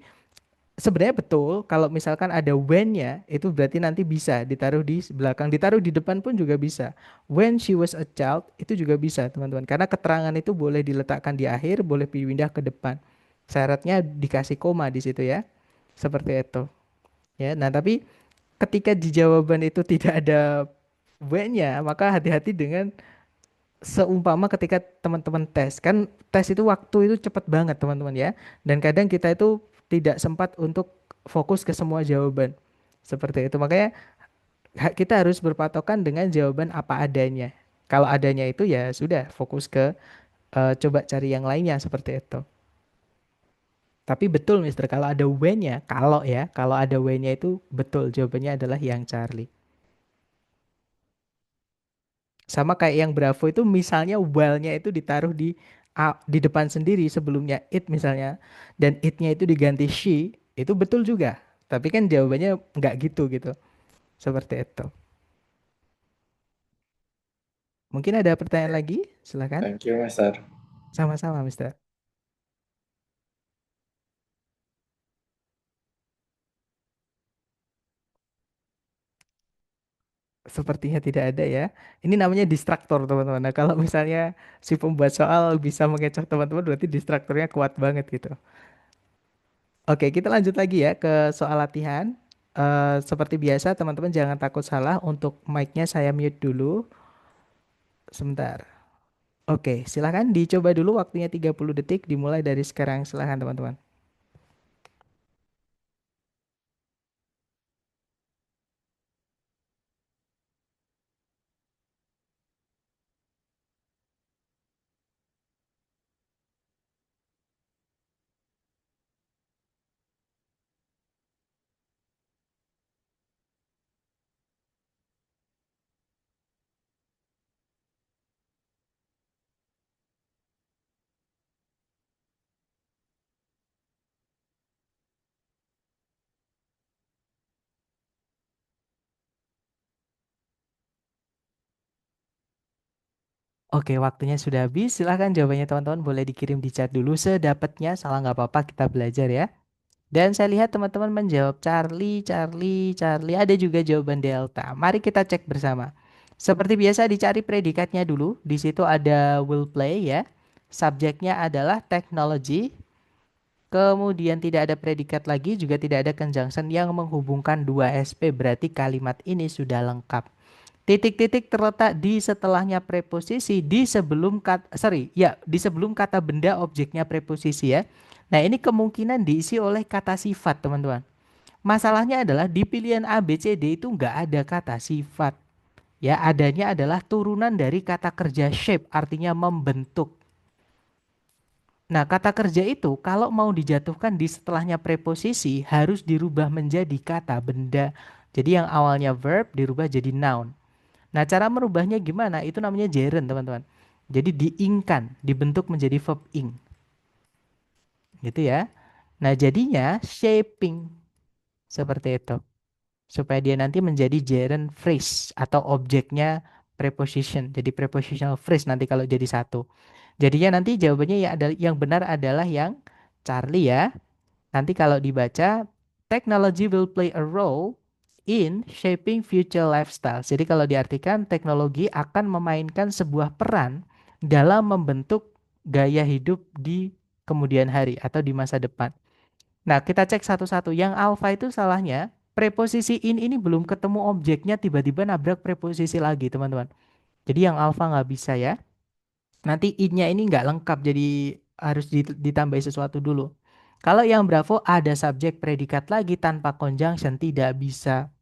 sebenarnya betul kalau misalkan ada when-nya itu berarti nanti bisa ditaruh di belakang, ditaruh di depan pun juga bisa. When she was a child itu juga bisa, teman-teman. Karena keterangan itu boleh diletakkan di akhir, boleh pindah ke depan. Syaratnya dikasih koma di situ ya. Seperti itu. Ya, nah tapi ketika di jawaban itu tidak ada when-nya, maka hati-hati dengan seumpama ketika teman-teman tes. Kan tes itu waktu itu cepat banget, teman-teman ya. Dan kadang kita itu tidak sempat untuk fokus ke semua jawaban. Seperti itu. Makanya kita harus berpatokan dengan jawaban apa adanya. Kalau adanya itu ya sudah fokus ke coba cari yang lainnya seperti itu. Tapi betul, Mister, kalau ada when-nya, kalau ada when-nya itu betul jawabannya adalah yang Charlie. Sama kayak yang Bravo itu misalnya while-nya itu ditaruh di depan sendiri sebelumnya it misalnya dan it-nya itu diganti she, itu betul juga. Tapi kan jawabannya nggak gitu gitu. Seperti itu. Mungkin ada pertanyaan lagi? Silakan. Thank you, Mister. Sama-sama, Mister. Sepertinya tidak ada ya. Ini namanya distraktor, teman-teman. Nah, kalau misalnya si pembuat soal bisa mengecoh teman-teman, berarti distraktornya kuat banget gitu. Oke, kita lanjut lagi ya ke soal latihan. Seperti biasa, teman-teman jangan takut salah. Untuk mic-nya saya mute dulu. Sebentar. Oke, silakan dicoba dulu waktunya 30 detik. Dimulai dari sekarang. Silakan, teman-teman. Oke, waktunya sudah habis. Silakan jawabannya, teman-teman. Boleh dikirim di chat dulu. Sedapatnya, salah nggak apa-apa. Kita belajar ya. Dan saya lihat teman-teman menjawab Charlie, Charlie, Charlie. Ada juga jawaban Delta. Mari kita cek bersama. Seperti biasa dicari predikatnya dulu. Di situ ada will play ya. Subjeknya adalah technology. Kemudian tidak ada predikat lagi, juga tidak ada conjunction yang menghubungkan dua SP. Berarti kalimat ini sudah lengkap. Titik-titik terletak di setelahnya preposisi di sebelum kata sorry ya di sebelum kata benda objeknya preposisi ya. Nah ini kemungkinan diisi oleh kata sifat teman-teman. Masalahnya adalah di pilihan A, B, C, D itu nggak ada kata sifat. Ya adanya adalah turunan dari kata kerja shape artinya membentuk. Nah kata kerja itu kalau mau dijatuhkan di setelahnya preposisi harus dirubah menjadi kata benda. Jadi yang awalnya verb dirubah jadi noun. Nah, cara merubahnya gimana? Itu namanya gerund, teman-teman. Jadi diingkan, dibentuk menjadi verb ing, gitu ya. Nah, jadinya shaping seperti itu. Supaya dia nanti menjadi gerund phrase atau objeknya preposition. Jadi prepositional phrase nanti kalau jadi satu. Jadinya nanti jawabannya ya ada yang benar adalah yang Charlie ya. Nanti kalau dibaca, technology will play a role in shaping future lifestyle. Jadi kalau diartikan, teknologi akan memainkan sebuah peran dalam membentuk gaya hidup di kemudian hari atau di masa depan. Nah, kita cek satu-satu. Yang alpha itu salahnya, preposisi in ini belum ketemu objeknya, tiba-tiba nabrak preposisi lagi, teman-teman. Jadi yang alpha nggak bisa ya. Nanti in-nya ini nggak lengkap, jadi harus ditambahi sesuatu dulu. Kalau yang Bravo ada subjek predikat lagi tanpa conjunction tidak bisa.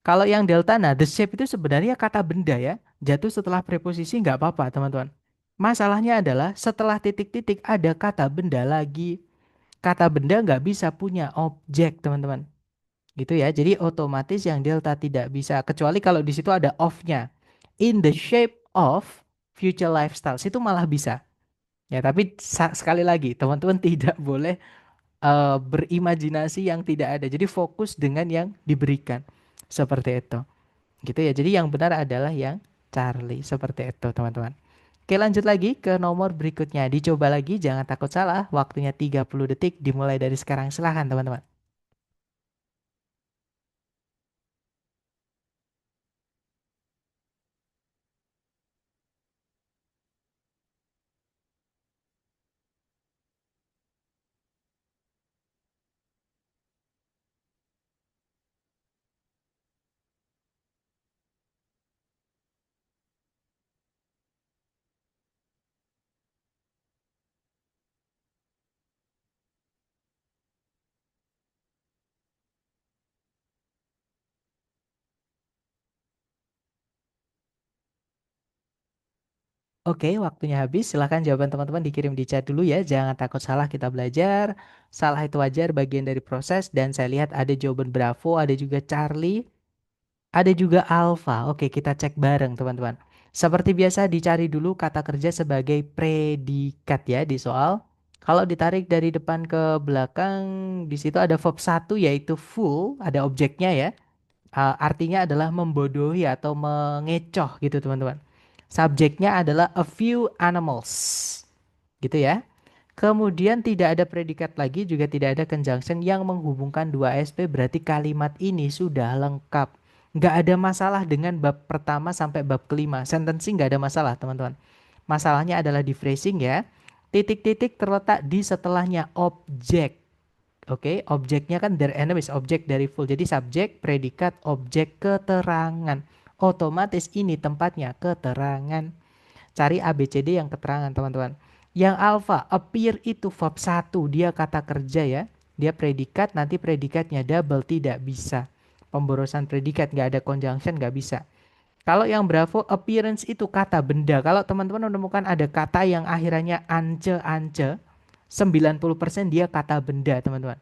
Kalau yang Delta, nah the shape itu sebenarnya kata benda ya. Jatuh setelah preposisi nggak apa-apa teman-teman. Masalahnya adalah setelah titik-titik ada kata benda lagi. Kata benda nggak bisa punya objek teman-teman. Gitu ya. Jadi otomatis yang Delta tidak bisa. Kecuali kalau di situ ada of-nya. In the shape of future lifestyles itu malah bisa. Ya, tapi sekali lagi, teman-teman tidak boleh berimajinasi yang tidak ada. Jadi fokus dengan yang diberikan. Seperti itu. Gitu ya. Jadi yang benar adalah yang Charlie. Seperti itu, teman-teman. Oke, lanjut lagi ke nomor berikutnya. Dicoba lagi, jangan takut salah. Waktunya 30 detik dimulai dari sekarang. Silahkan, teman-teman. Oke, waktunya habis. Silahkan jawaban teman-teman dikirim di chat dulu ya. Jangan takut salah, kita belajar. Salah itu wajar, bagian dari proses. Dan saya lihat ada jawaban Bravo, ada juga Charlie, ada juga Alpha. Oke, kita cek bareng teman-teman. Seperti biasa dicari dulu kata kerja sebagai predikat ya di soal. Kalau ditarik dari depan ke belakang, di situ ada verb satu yaitu full, ada objeknya ya. Artinya adalah membodohi atau mengecoh gitu teman-teman. Subjeknya adalah a few animals. Gitu ya. Kemudian tidak ada predikat lagi, juga tidak ada conjunction yang menghubungkan dua SP, berarti kalimat ini sudah lengkap. Nggak ada masalah dengan bab pertama sampai bab kelima. Sentencing nggak ada masalah, teman-teman. Masalahnya adalah di phrasing ya. Titik-titik terletak di setelahnya objek. Oke, objeknya kan their enemies, objek dari full. Jadi subjek, predikat, objek, keterangan. Otomatis ini tempatnya keterangan. Cari A, B, C, D yang keterangan, teman-teman. Yang alpha, appear itu verb satu, dia kata kerja ya. Dia predikat, nanti predikatnya double, tidak bisa. Pemborosan predikat, nggak ada conjunction, nggak bisa. Kalau yang bravo, appearance itu kata benda. Kalau teman-teman menemukan ada kata yang akhirannya ance-ance, 90% dia kata benda, teman-teman.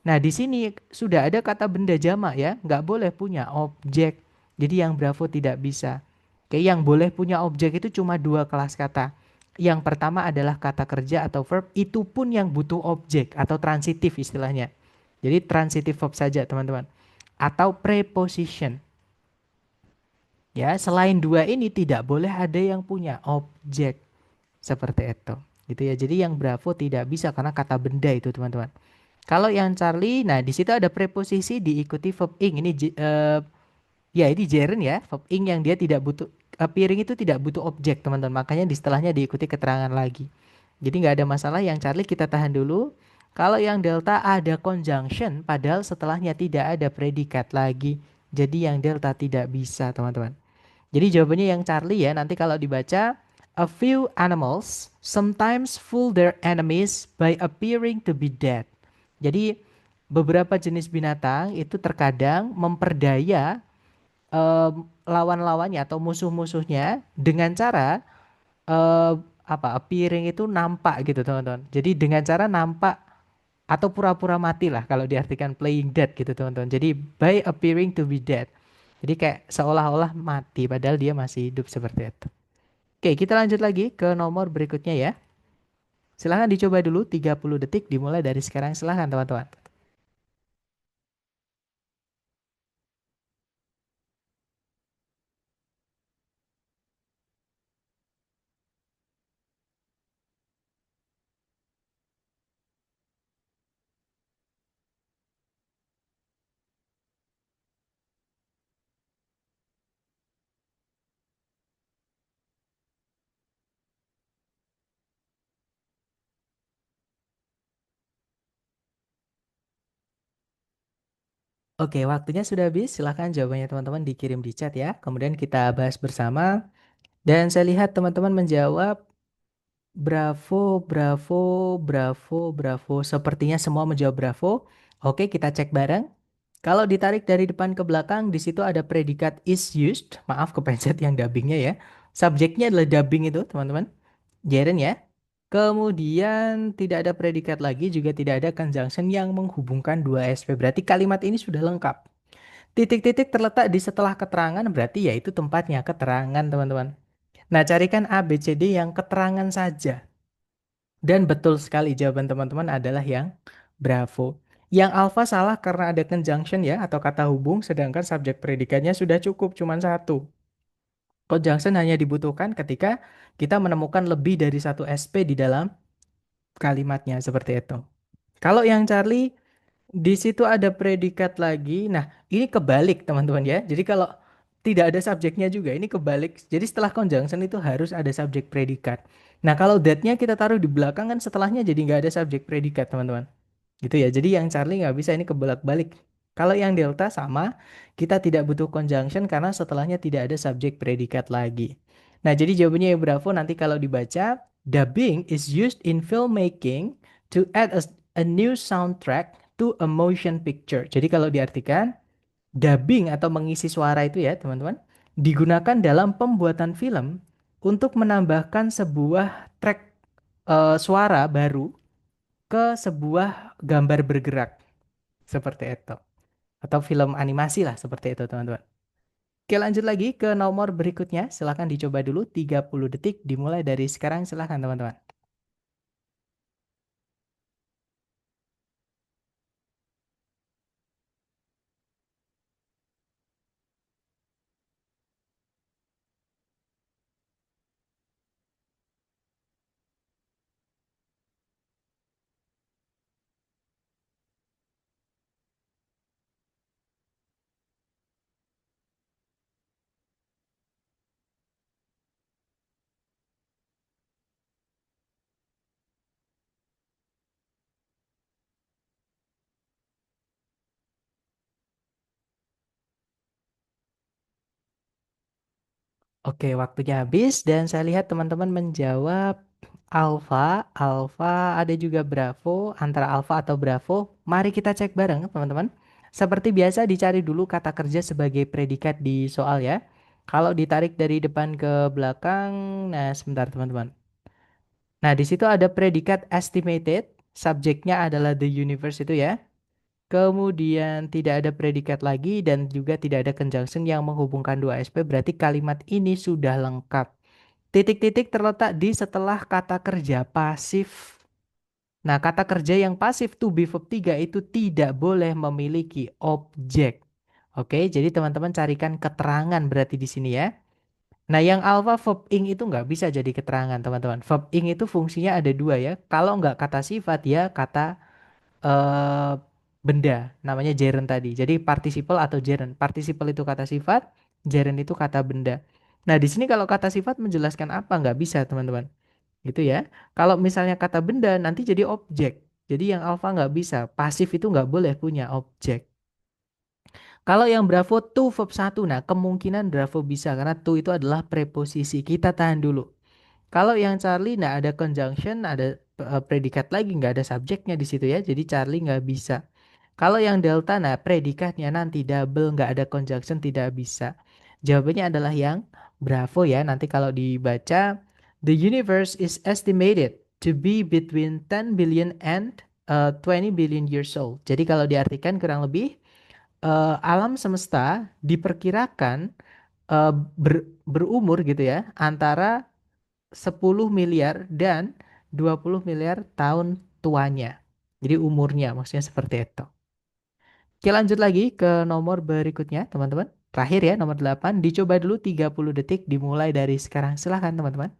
Nah, di sini sudah ada kata benda jamak ya, nggak boleh punya objek. Jadi yang bravo tidak bisa. Oke, yang boleh punya objek itu cuma dua kelas kata. Yang pertama adalah kata kerja atau verb, itu pun yang butuh objek atau transitif istilahnya. Jadi transitive verb saja, teman-teman. Atau preposition. Ya, selain dua ini tidak boleh ada yang punya objek seperti itu. Gitu ya. Jadi yang bravo tidak bisa karena kata benda itu, teman-teman. Kalau yang Charlie, nah di situ ada preposisi diikuti verb ing. Ini ya ini gerund ya, verb ing yang dia tidak butuh appearing itu tidak butuh objek, teman-teman. Makanya di setelahnya diikuti keterangan lagi. Jadi nggak ada masalah. Yang Charlie kita tahan dulu. Kalau yang delta ada conjunction, padahal setelahnya tidak ada predikat lagi. Jadi yang delta tidak bisa, teman-teman. Jadi jawabannya yang Charlie ya. Nanti kalau dibaca, a few animals sometimes fool their enemies by appearing to be dead. Jadi beberapa jenis binatang itu terkadang memperdaya lawan-lawannya atau musuh-musuhnya dengan cara eh, apa appearing itu nampak gitu, teman-teman. Jadi dengan cara nampak atau pura-pura mati lah kalau diartikan playing dead gitu, teman-teman. Jadi by appearing to be dead. Jadi kayak seolah-olah mati padahal dia masih hidup seperti itu. Oke, kita lanjut lagi ke nomor berikutnya ya. Silahkan dicoba dulu 30 detik dimulai dari sekarang. Silahkan teman-teman. Oke, waktunya sudah habis. Silahkan jawabannya teman-teman dikirim di chat ya. Kemudian kita bahas bersama. Dan saya lihat teman-teman menjawab bravo, bravo, bravo, bravo. Sepertinya semua menjawab bravo. Oke, kita cek bareng. Kalau ditarik dari depan ke belakang, di situ ada predikat is used. Maaf kepencet yang dubbingnya ya. Subjeknya adalah dubbing itu, teman-teman. Jaren ya. Kemudian tidak ada predikat lagi, juga tidak ada conjunction yang menghubungkan dua SP. Berarti kalimat ini sudah lengkap. Titik-titik terletak di setelah keterangan, berarti ya itu tempatnya keterangan, teman-teman. Nah, carikan A, B, C, D yang keterangan saja. Dan betul sekali jawaban teman-teman adalah yang bravo. Yang alfa salah karena ada conjunction ya, atau kata hubung, sedangkan subjek predikatnya sudah cukup, cuma satu. Conjunction hanya dibutuhkan ketika kita menemukan lebih dari satu SP di dalam kalimatnya, seperti itu. Kalau yang Charlie, di situ ada predikat lagi. Nah, ini kebalik teman-teman ya. Jadi kalau tidak ada subjeknya juga, ini kebalik. Jadi setelah conjunction itu harus ada subjek predikat. Nah, kalau that-nya kita taruh di belakang kan setelahnya jadi nggak ada subjek predikat, teman-teman. Gitu ya. Jadi yang Charlie nggak bisa, ini kebolak-balik. Kalau yang Delta sama, kita tidak butuh conjunction karena setelahnya tidak ada subjek predikat lagi. Nah, jadi jawabannya yang Bravo nanti kalau dibaca, dubbing is used in filmmaking to add a new soundtrack to a motion picture. Jadi kalau diartikan, dubbing atau mengisi suara itu ya, teman-teman, digunakan dalam pembuatan film untuk menambahkan sebuah track suara baru ke sebuah gambar bergerak seperti itu atau film animasi lah seperti itu, teman-teman. Oke, lanjut lagi ke nomor berikutnya. Silahkan dicoba dulu 30 detik dimulai dari sekarang. Silahkan teman-teman. Oke, waktunya habis dan saya lihat teman-teman menjawab Alfa, Alfa, ada juga Bravo, antara Alfa atau Bravo. Mari kita cek bareng, teman-teman. Seperti biasa dicari dulu kata kerja sebagai predikat di soal ya. Kalau ditarik dari depan ke belakang, nah sebentar teman-teman. Nah, di situ ada predikat estimated, subjeknya adalah the universe itu ya. Kemudian tidak ada predikat lagi dan juga tidak ada conjunction yang menghubungkan dua SP, berarti kalimat ini sudah lengkap. Titik-titik terletak di setelah kata kerja pasif. Nah, kata kerja yang pasif to be verb 3 itu tidak boleh memiliki objek. Oke, jadi teman-teman carikan keterangan berarti di sini ya. Nah, yang alpha verb ing itu nggak bisa jadi keterangan, teman-teman. Verb ing itu fungsinya ada dua ya. Kalau nggak kata sifat ya kata eh, benda, namanya gerund tadi. Jadi participle atau gerund. Participle itu kata sifat, gerund itu kata benda. Nah, di sini kalau kata sifat menjelaskan apa nggak bisa, teman-teman. Gitu ya. Kalau misalnya kata benda nanti jadi objek. Jadi yang alpha nggak bisa. Pasif itu nggak boleh punya objek. Kalau yang Bravo to verb satu, nah kemungkinan Bravo bisa karena to itu adalah preposisi. Kita tahan dulu. Kalau yang Charlie, nah ada conjunction, ada predikat lagi, nggak ada subjeknya di situ ya. Jadi Charlie nggak bisa. Kalau yang Delta, nah predikatnya nanti double, nggak ada conjunction, tidak bisa. Jawabannya adalah yang Bravo ya. Nanti kalau dibaca, the universe is estimated to be between 10 billion and 20 billion years old. Jadi kalau diartikan kurang lebih alam semesta diperkirakan berumur gitu ya antara 10 miliar dan 20 miliar tahun tuanya. Jadi umurnya maksudnya seperti itu. Oke, lanjut lagi ke nomor berikutnya teman-teman. Terakhir ya nomor 8. Dicoba dulu 30 detik dimulai dari sekarang. Silahkan teman-teman.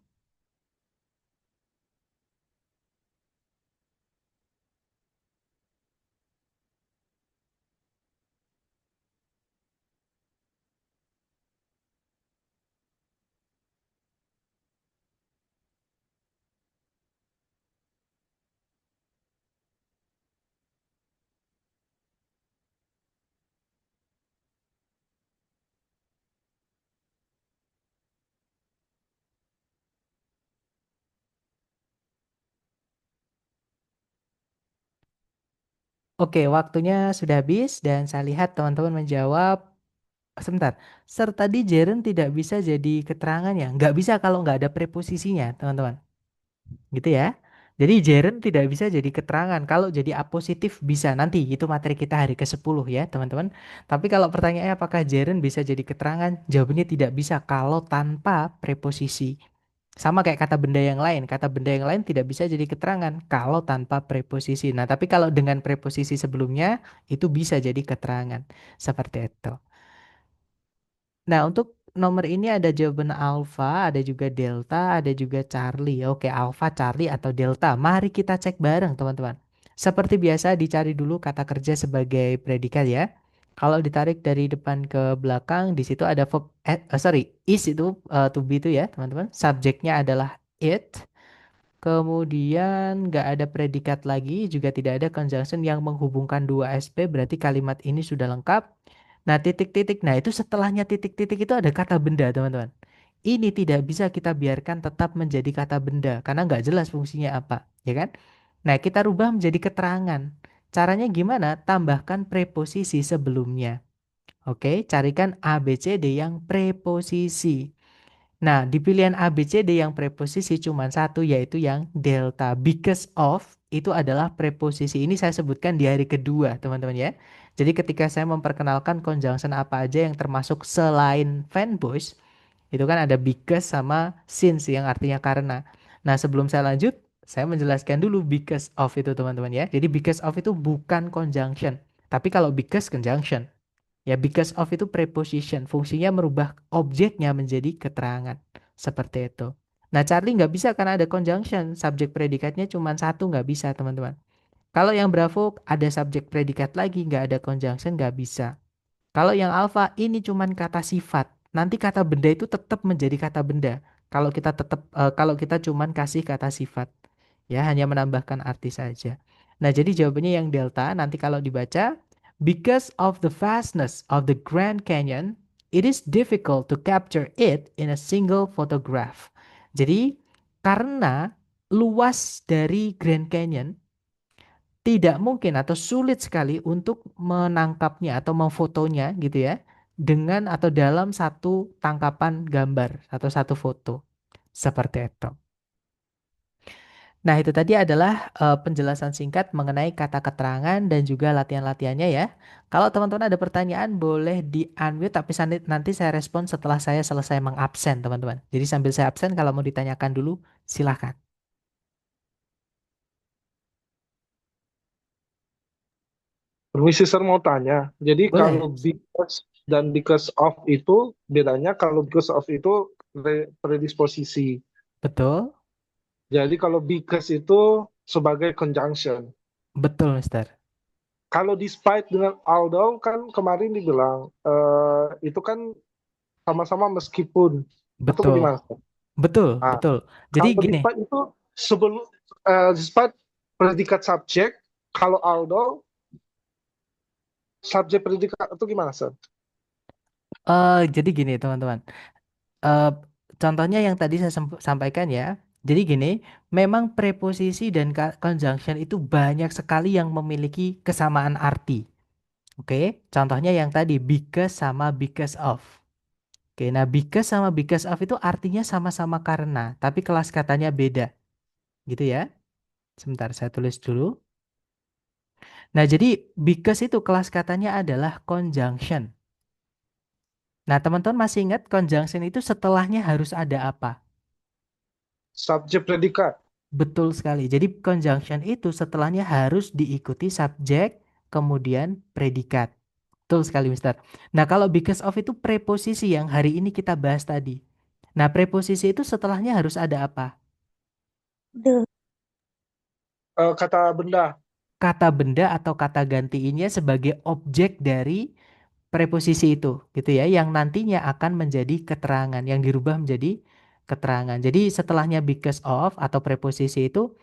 Oke, waktunya sudah habis dan saya lihat teman-teman menjawab. Sebentar, serta di gerund tidak bisa jadi keterangannya. Nggak bisa kalau nggak ada preposisinya, teman-teman. Gitu ya. Jadi gerund tidak bisa jadi keterangan. Kalau jadi apositif bisa nanti. Itu materi kita hari ke-10 ya teman-teman. Tapi kalau pertanyaannya apakah gerund bisa jadi keterangan? Jawabannya tidak bisa kalau tanpa preposisi. Sama kayak kata benda yang lain. Kata benda yang lain tidak bisa jadi keterangan kalau tanpa preposisi. Nah tapi kalau dengan preposisi sebelumnya itu bisa jadi keterangan. Seperti itu. Nah, untuk nomor ini ada jawaban alfa, ada juga delta, ada juga Charlie. Oke, alfa, Charlie, atau delta. Mari kita cek bareng, teman-teman. Seperti biasa, dicari dulu kata kerja sebagai predikat ya. Kalau ditarik dari depan ke belakang, di situ ada verb, sorry, is itu to be itu ya, teman-teman. Subjeknya adalah it. Kemudian nggak ada predikat lagi, juga tidak ada conjunction yang menghubungkan dua SP, berarti kalimat ini sudah lengkap. Nah, titik-titik, nah itu setelahnya titik-titik itu ada kata benda, teman-teman. Ini tidak bisa kita biarkan tetap menjadi kata benda, karena nggak jelas fungsinya apa, ya kan? Nah, kita rubah menjadi keterangan. Caranya gimana? Tambahkan preposisi sebelumnya. Oke, carikan A, B, C, D yang preposisi. Nah, di pilihan A, B, C, D yang preposisi cuma satu, yaitu yang delta. Because of itu adalah preposisi. Ini saya sebutkan di hari kedua, teman-teman ya. Jadi ketika saya memperkenalkan conjunction apa aja yang termasuk selain fanboys, itu kan ada because sama since yang artinya karena. Nah, sebelum saya lanjut, saya menjelaskan dulu because of itu, teman-teman ya. Jadi because of itu bukan conjunction. Tapi kalau because conjunction. Ya, because of itu preposition. Fungsinya merubah objeknya menjadi keterangan. Seperti itu. Nah, Charlie nggak bisa karena ada conjunction. Subjek predikatnya cuma satu, nggak bisa, teman-teman. Kalau yang Bravo ada subjek predikat lagi, nggak ada conjunction, nggak bisa. Kalau yang alfa ini cuman kata sifat. Nanti kata benda itu tetap menjadi kata benda. Kalau kita cuman kasih kata sifat. Ya, hanya menambahkan arti saja. Nah, jadi jawabannya yang delta nanti kalau dibaca because of the vastness of the Grand Canyon it is difficult to capture it in a single photograph. Jadi karena luas dari Grand Canyon tidak mungkin atau sulit sekali untuk menangkapnya atau memfotonya gitu ya dengan atau dalam satu tangkapan gambar atau satu foto seperti itu. Nah, itu tadi adalah penjelasan singkat mengenai kata keterangan dan juga latihan-latihannya ya. Kalau teman-teman ada pertanyaan boleh di-unmute tapi nanti saya respon setelah saya selesai mengabsen teman-teman. Jadi sambil saya absen kalau mau ditanyakan dulu silahkan. Permisi, Sir, mau tanya. Jadi Boleh? kalau because dan because of itu bedanya, kalau because of itu predisposisi. Betul? Jadi kalau because itu sebagai conjunction. Betul, Mister. Kalau despite dengan although kan kemarin dibilang itu kan sama-sama meskipun, atau Betul. bagaimana? Betul, Nah, betul. Jadi kalau gini, despite itu sebelum despite predikat subjek, kalau although subjek predikat itu gimana, Sir? jadi gini teman-teman. Eh, contohnya yang tadi saya sampaikan ya. Jadi gini, memang preposisi dan conjunction itu banyak sekali yang memiliki kesamaan arti. Oke, contohnya yang tadi because sama because of. Oke, nah because sama because of itu artinya sama-sama karena, tapi kelas katanya beda, gitu ya. Sebentar, saya tulis dulu. Nah, jadi because itu kelas katanya adalah conjunction. Nah, teman-teman masih ingat conjunction itu setelahnya harus ada apa? Subjek predikat. Betul sekali. Jadi conjunction itu setelahnya harus diikuti subjek, kemudian predikat. Betul sekali, Mister. Nah, kalau because of itu preposisi yang hari ini kita bahas tadi. Nah, preposisi itu setelahnya harus ada apa? Kata benda. Kata benda atau kata gantiinnya sebagai objek dari preposisi itu, gitu ya, yang nantinya akan menjadi keterangan, yang dirubah menjadi keterangan. Jadi setelahnya because of atau preposisi itu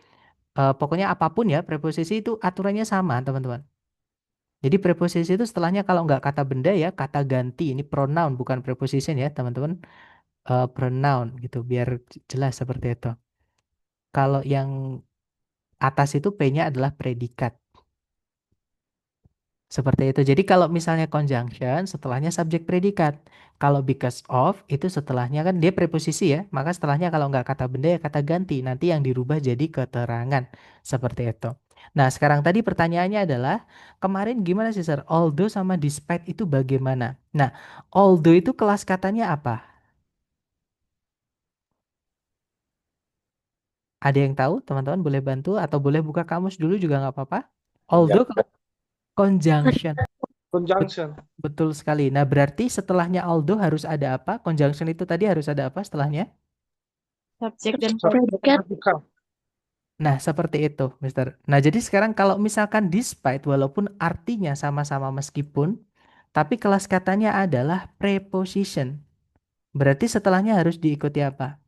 pokoknya apapun ya, preposisi itu aturannya sama, teman-teman. Jadi preposisi itu setelahnya kalau nggak kata benda ya, kata ganti. Ini pronoun bukan preposition ya, teman-teman. Pronoun gitu, biar jelas seperti itu. Kalau yang atas itu P-nya adalah predikat. Seperti itu. Jadi kalau misalnya conjunction, setelahnya subjek predikat. Kalau because of, itu setelahnya kan dia preposisi ya. Maka setelahnya kalau nggak kata benda ya kata ganti. Nanti yang dirubah jadi keterangan. Seperti itu. Nah sekarang tadi pertanyaannya adalah, kemarin gimana sih Sir? Although sama despite itu bagaimana? Nah, although itu kelas katanya apa? Ada yang tahu? Teman-teman boleh bantu atau boleh buka kamus dulu juga nggak apa-apa. Although Conjunction. conjunction. Bet- Conjunction. Betul sekali. Nah, berarti setelahnya Aldo harus ada apa? Conjunction itu tadi harus ada apa setelahnya? Subjek dan Subjek predikat. predikat. Nah, seperti itu, Mister. Nah, jadi sekarang kalau misalkan despite, walaupun artinya sama-sama meskipun, tapi kelas katanya adalah preposition. Berarti setelahnya harus diikuti apa?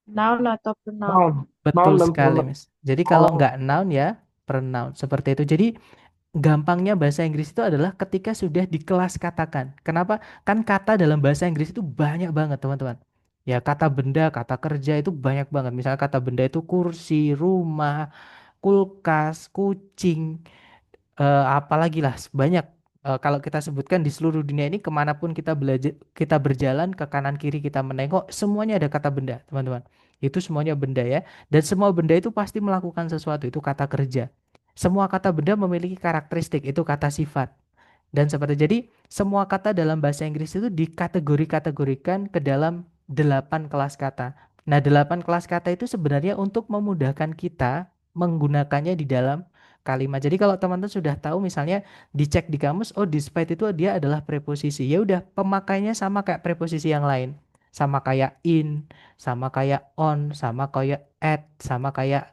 Noun atau pronoun. Noun. Noun Betul dan sekali, pronoun. Mas. Jadi kalau Oh, nggak noun ya, pronoun. Seperti itu. Jadi gampangnya bahasa Inggris itu adalah ketika sudah di kelas katakan. Kenapa? Kan kata dalam bahasa Inggris itu banyak banget, teman-teman. Ya, kata benda, kata kerja itu banyak banget. Misalnya kata benda itu kursi, rumah, kulkas, kucing, apalagi lah banyak. Kalau kita sebutkan di seluruh dunia ini kemanapun kita belajar, kita berjalan ke kanan kiri kita menengok, semuanya ada kata benda, teman-teman. Itu semuanya benda ya. Dan semua benda itu pasti melakukan sesuatu. Itu kata kerja. Semua kata benda memiliki karakteristik. Itu kata sifat. Dan seperti jadi semua kata dalam bahasa Inggris itu dikategori-kategorikan ke dalam 8 kelas kata. Nah, 8 kelas kata itu sebenarnya untuk memudahkan kita menggunakannya di dalam kalimat. Jadi kalau teman-teman sudah tahu misalnya dicek di kamus, oh despite itu dia adalah preposisi. Ya udah, pemakaiannya sama kayak preposisi yang lain. Sama kayak in, sama kayak on, sama kayak at, sama kayak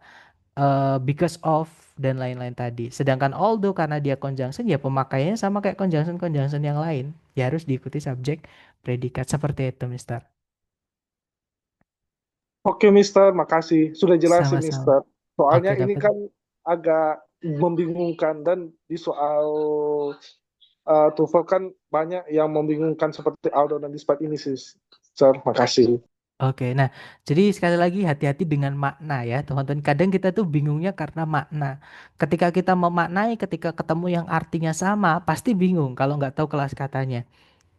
because of dan lain-lain tadi. Sedangkan although karena dia conjunction ya pemakaiannya sama kayak conjunction-conjunction yang lain. Ya harus diikuti subjek predikat seperti itu, Mister. oke, Mister. Makasih. Sudah jelasin, Sama-sama. Mister. Soalnya Oke, ini dapat. kan agak membingungkan dan di soal TOEFL kan banyak yang membingungkan seperti Aldo dan Despite ini sih, Sir. Makasih. Oke, nah jadi sekali lagi hati-hati dengan makna ya teman-teman. Kadang kita tuh bingungnya karena makna. Ketika kita memaknai, ketika ketemu yang artinya sama, pasti bingung kalau nggak tahu kelas katanya.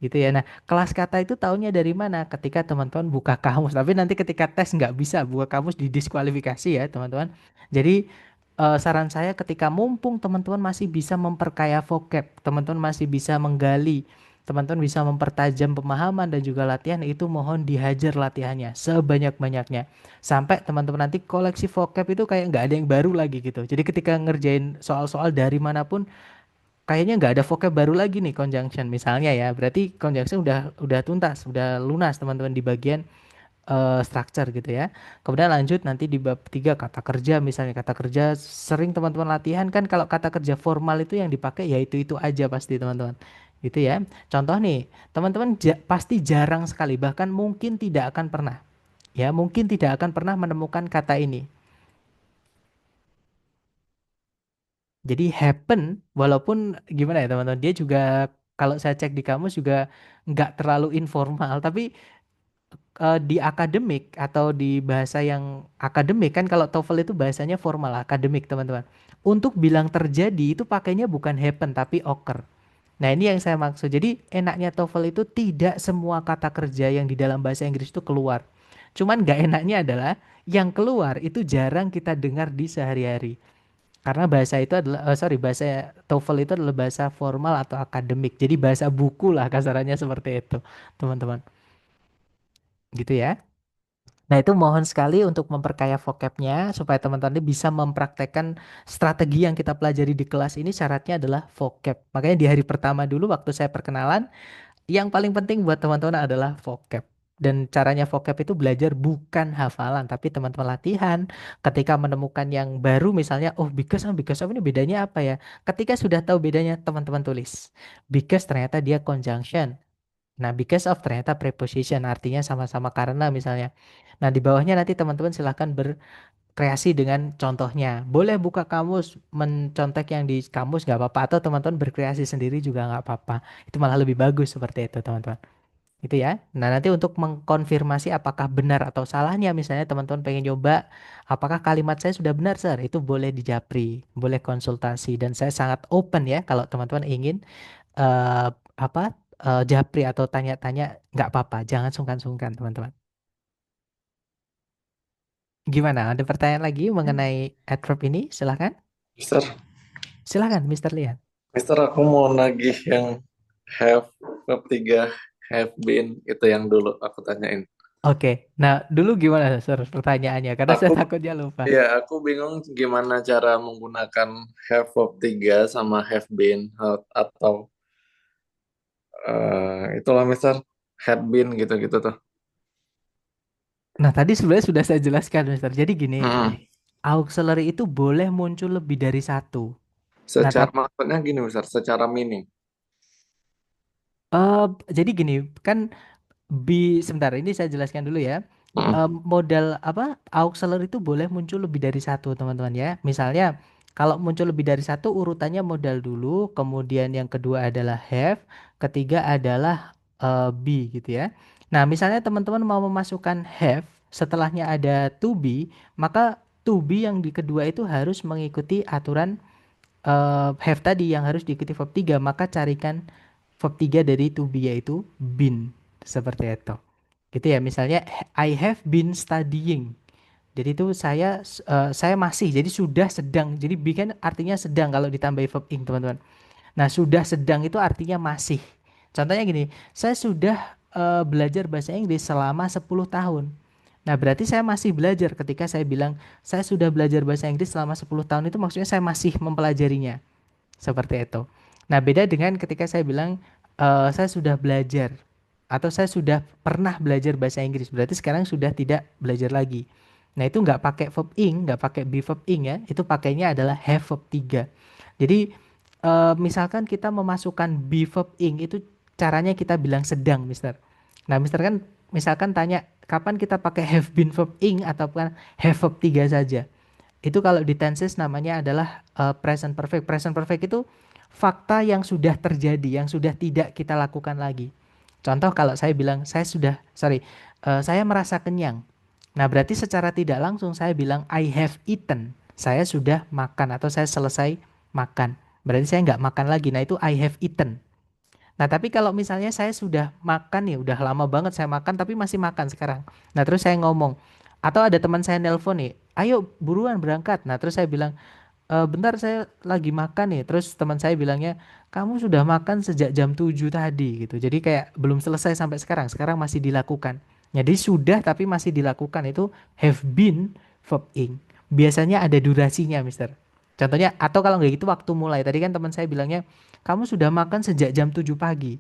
Gitu ya. Nah, kelas kata itu taunya dari mana? Ketika teman-teman buka kamus. Tapi nanti ketika tes nggak bisa buka kamus didiskualifikasi ya, teman-teman. Jadi saran saya ketika mumpung teman-teman masih bisa memperkaya vocab, teman-teman masih bisa menggali, teman-teman bisa mempertajam pemahaman dan juga latihan, itu mohon dihajar latihannya sebanyak-banyaknya. Sampai teman-teman nanti koleksi vocab itu kayak nggak ada yang baru lagi gitu. Jadi ketika ngerjain soal-soal dari manapun kayaknya nggak ada vocab baru lagi nih conjunction misalnya ya. Berarti conjunction udah tuntas, udah lunas teman-teman di bagian structure gitu ya. Kemudian lanjut nanti di bab 3 kata kerja misalnya. Kata kerja sering teman-teman latihan kan kalau kata kerja formal itu yang dipakai ya itu aja pasti teman-teman. Gitu ya. Contoh nih, teman-teman pasti jarang sekali bahkan mungkin tidak akan pernah ya, mungkin tidak akan pernah menemukan kata ini. Jadi happen, walaupun gimana ya teman-teman, dia juga kalau saya cek di kamus juga nggak terlalu informal, tapi di akademik atau di bahasa yang akademik kan kalau TOEFL itu bahasanya formal akademik teman-teman. Untuk bilang terjadi itu pakainya bukan happen tapi occur. Nah ini yang saya maksud. Jadi enaknya TOEFL itu tidak semua kata kerja yang di dalam bahasa Inggris itu keluar. Cuman nggak enaknya adalah yang keluar itu jarang kita dengar di sehari-hari. Karena bahasa itu adalah, bahasa TOEFL itu adalah bahasa formal atau akademik. Jadi bahasa buku lah kasarannya seperti itu, teman-teman. Gitu ya. Nah itu mohon sekali untuk memperkaya vocabnya supaya teman-teman ini bisa mempraktekkan strategi yang kita pelajari di kelas ini syaratnya adalah vocab. Makanya di hari pertama dulu waktu saya perkenalan, yang paling penting buat teman-teman adalah vocab. Dan caranya vocab itu belajar bukan hafalan, tapi teman-teman latihan. Ketika menemukan yang baru misalnya, oh because of ini bedanya apa ya? Ketika sudah tahu bedanya, teman-teman tulis. Because ternyata dia conjunction. Nah, because of ternyata preposition, artinya sama-sama karena misalnya. Nah, di bawahnya nanti teman-teman silahkan berkreasi dengan contohnya. Boleh buka kamus, mencontek yang di kamus nggak apa-apa. Atau teman-teman berkreasi sendiri juga nggak apa-apa. Itu malah lebih bagus seperti itu, teman-teman. Gitu ya. Nah, nanti untuk mengkonfirmasi apakah benar atau salahnya, misalnya teman-teman pengen coba, apakah kalimat saya sudah benar, Sir? Itu boleh dijapri, boleh konsultasi. Dan saya sangat open ya, kalau teman-teman ingin eh apa japri atau tanya-tanya nggak apa-apa, jangan sungkan-sungkan teman-teman. Gimana? Ada pertanyaan lagi mengenai adverb ini? Silahkan, Mister, silahkan, Mister Lian. Mister, aku mau nagih yang have verb 3 have been itu yang dulu aku tanyain. Oke, nah dulu gimana, Sir, pertanyaannya? Karena saya Aku takutnya lupa. ya aku bingung gimana cara menggunakan have verb 3 sama have been atau itulah Mister had been gitu-gitu tuh. Nah, tadi sebenarnya sudah saya jelaskan, Mister. Jadi gini, Hmm. auxiliary itu boleh muncul lebih dari satu. Nah, Secara maksudnya gini Mister, secara meaning. eh, jadi gini, kan sebentar ini saya jelaskan dulu ya. Hmm. Modal apa auxiliary itu boleh muncul lebih dari satu teman-teman ya. Misalnya kalau muncul lebih dari satu urutannya modal dulu, kemudian yang kedua adalah have, ketiga adalah be gitu ya. Nah misalnya teman-teman mau memasukkan have, setelahnya ada to be, maka to be yang di kedua itu harus mengikuti aturan have tadi yang harus diikuti verb 3, maka carikan verb 3 dari to be yaitu been. Seperti itu. Gitu ya, misalnya I have been studying. Jadi itu saya masih, jadi sudah sedang. Jadi be kan artinya sedang kalau ditambahi verb ing, teman-teman. Nah, sudah sedang itu artinya masih. Contohnya gini, saya sudah belajar bahasa Inggris selama 10 tahun. Nah, berarti saya masih belajar ketika saya bilang saya sudah belajar bahasa Inggris selama 10 tahun itu maksudnya saya masih mempelajarinya. Seperti itu. Nah, beda dengan ketika saya bilang saya sudah belajar atau saya sudah pernah belajar bahasa Inggris. Berarti sekarang sudah tidak belajar lagi. Nah, itu nggak pakai verb ing, nggak pakai be verb ing ya. Itu pakainya adalah have verb 3. Jadi, misalkan kita memasukkan be verb ing itu caranya kita bilang sedang, Mister. Nah, Mister kan misalkan tanya kapan kita pakai have been verb ing ataupun have verb 3 saja. Itu kalau di tenses namanya adalah present perfect. Present perfect itu fakta yang sudah terjadi, yang sudah tidak kita lakukan lagi. Contoh kalau saya bilang saya merasa kenyang. Nah, berarti secara tidak langsung saya bilang I have eaten. Saya sudah makan atau saya selesai makan. Berarti saya nggak makan lagi. Nah, itu I have eaten. Nah, tapi kalau misalnya saya sudah makan nih, udah lama banget saya makan tapi masih makan sekarang. Nah, terus saya ngomong, atau ada teman saya nelpon nih, ayo buruan berangkat. Nah, terus saya bilang, bentar saya lagi makan nih. Terus teman saya bilangnya, kamu sudah makan sejak jam 7 tadi gitu. Jadi kayak belum selesai sampai sekarang masih dilakukan. Jadi sudah tapi masih dilakukan itu have been verb ing. Biasanya ada durasinya, Mister. Contohnya, atau kalau nggak gitu waktu mulai. Tadi kan teman saya bilangnya, kamu sudah makan sejak jam 7 pagi.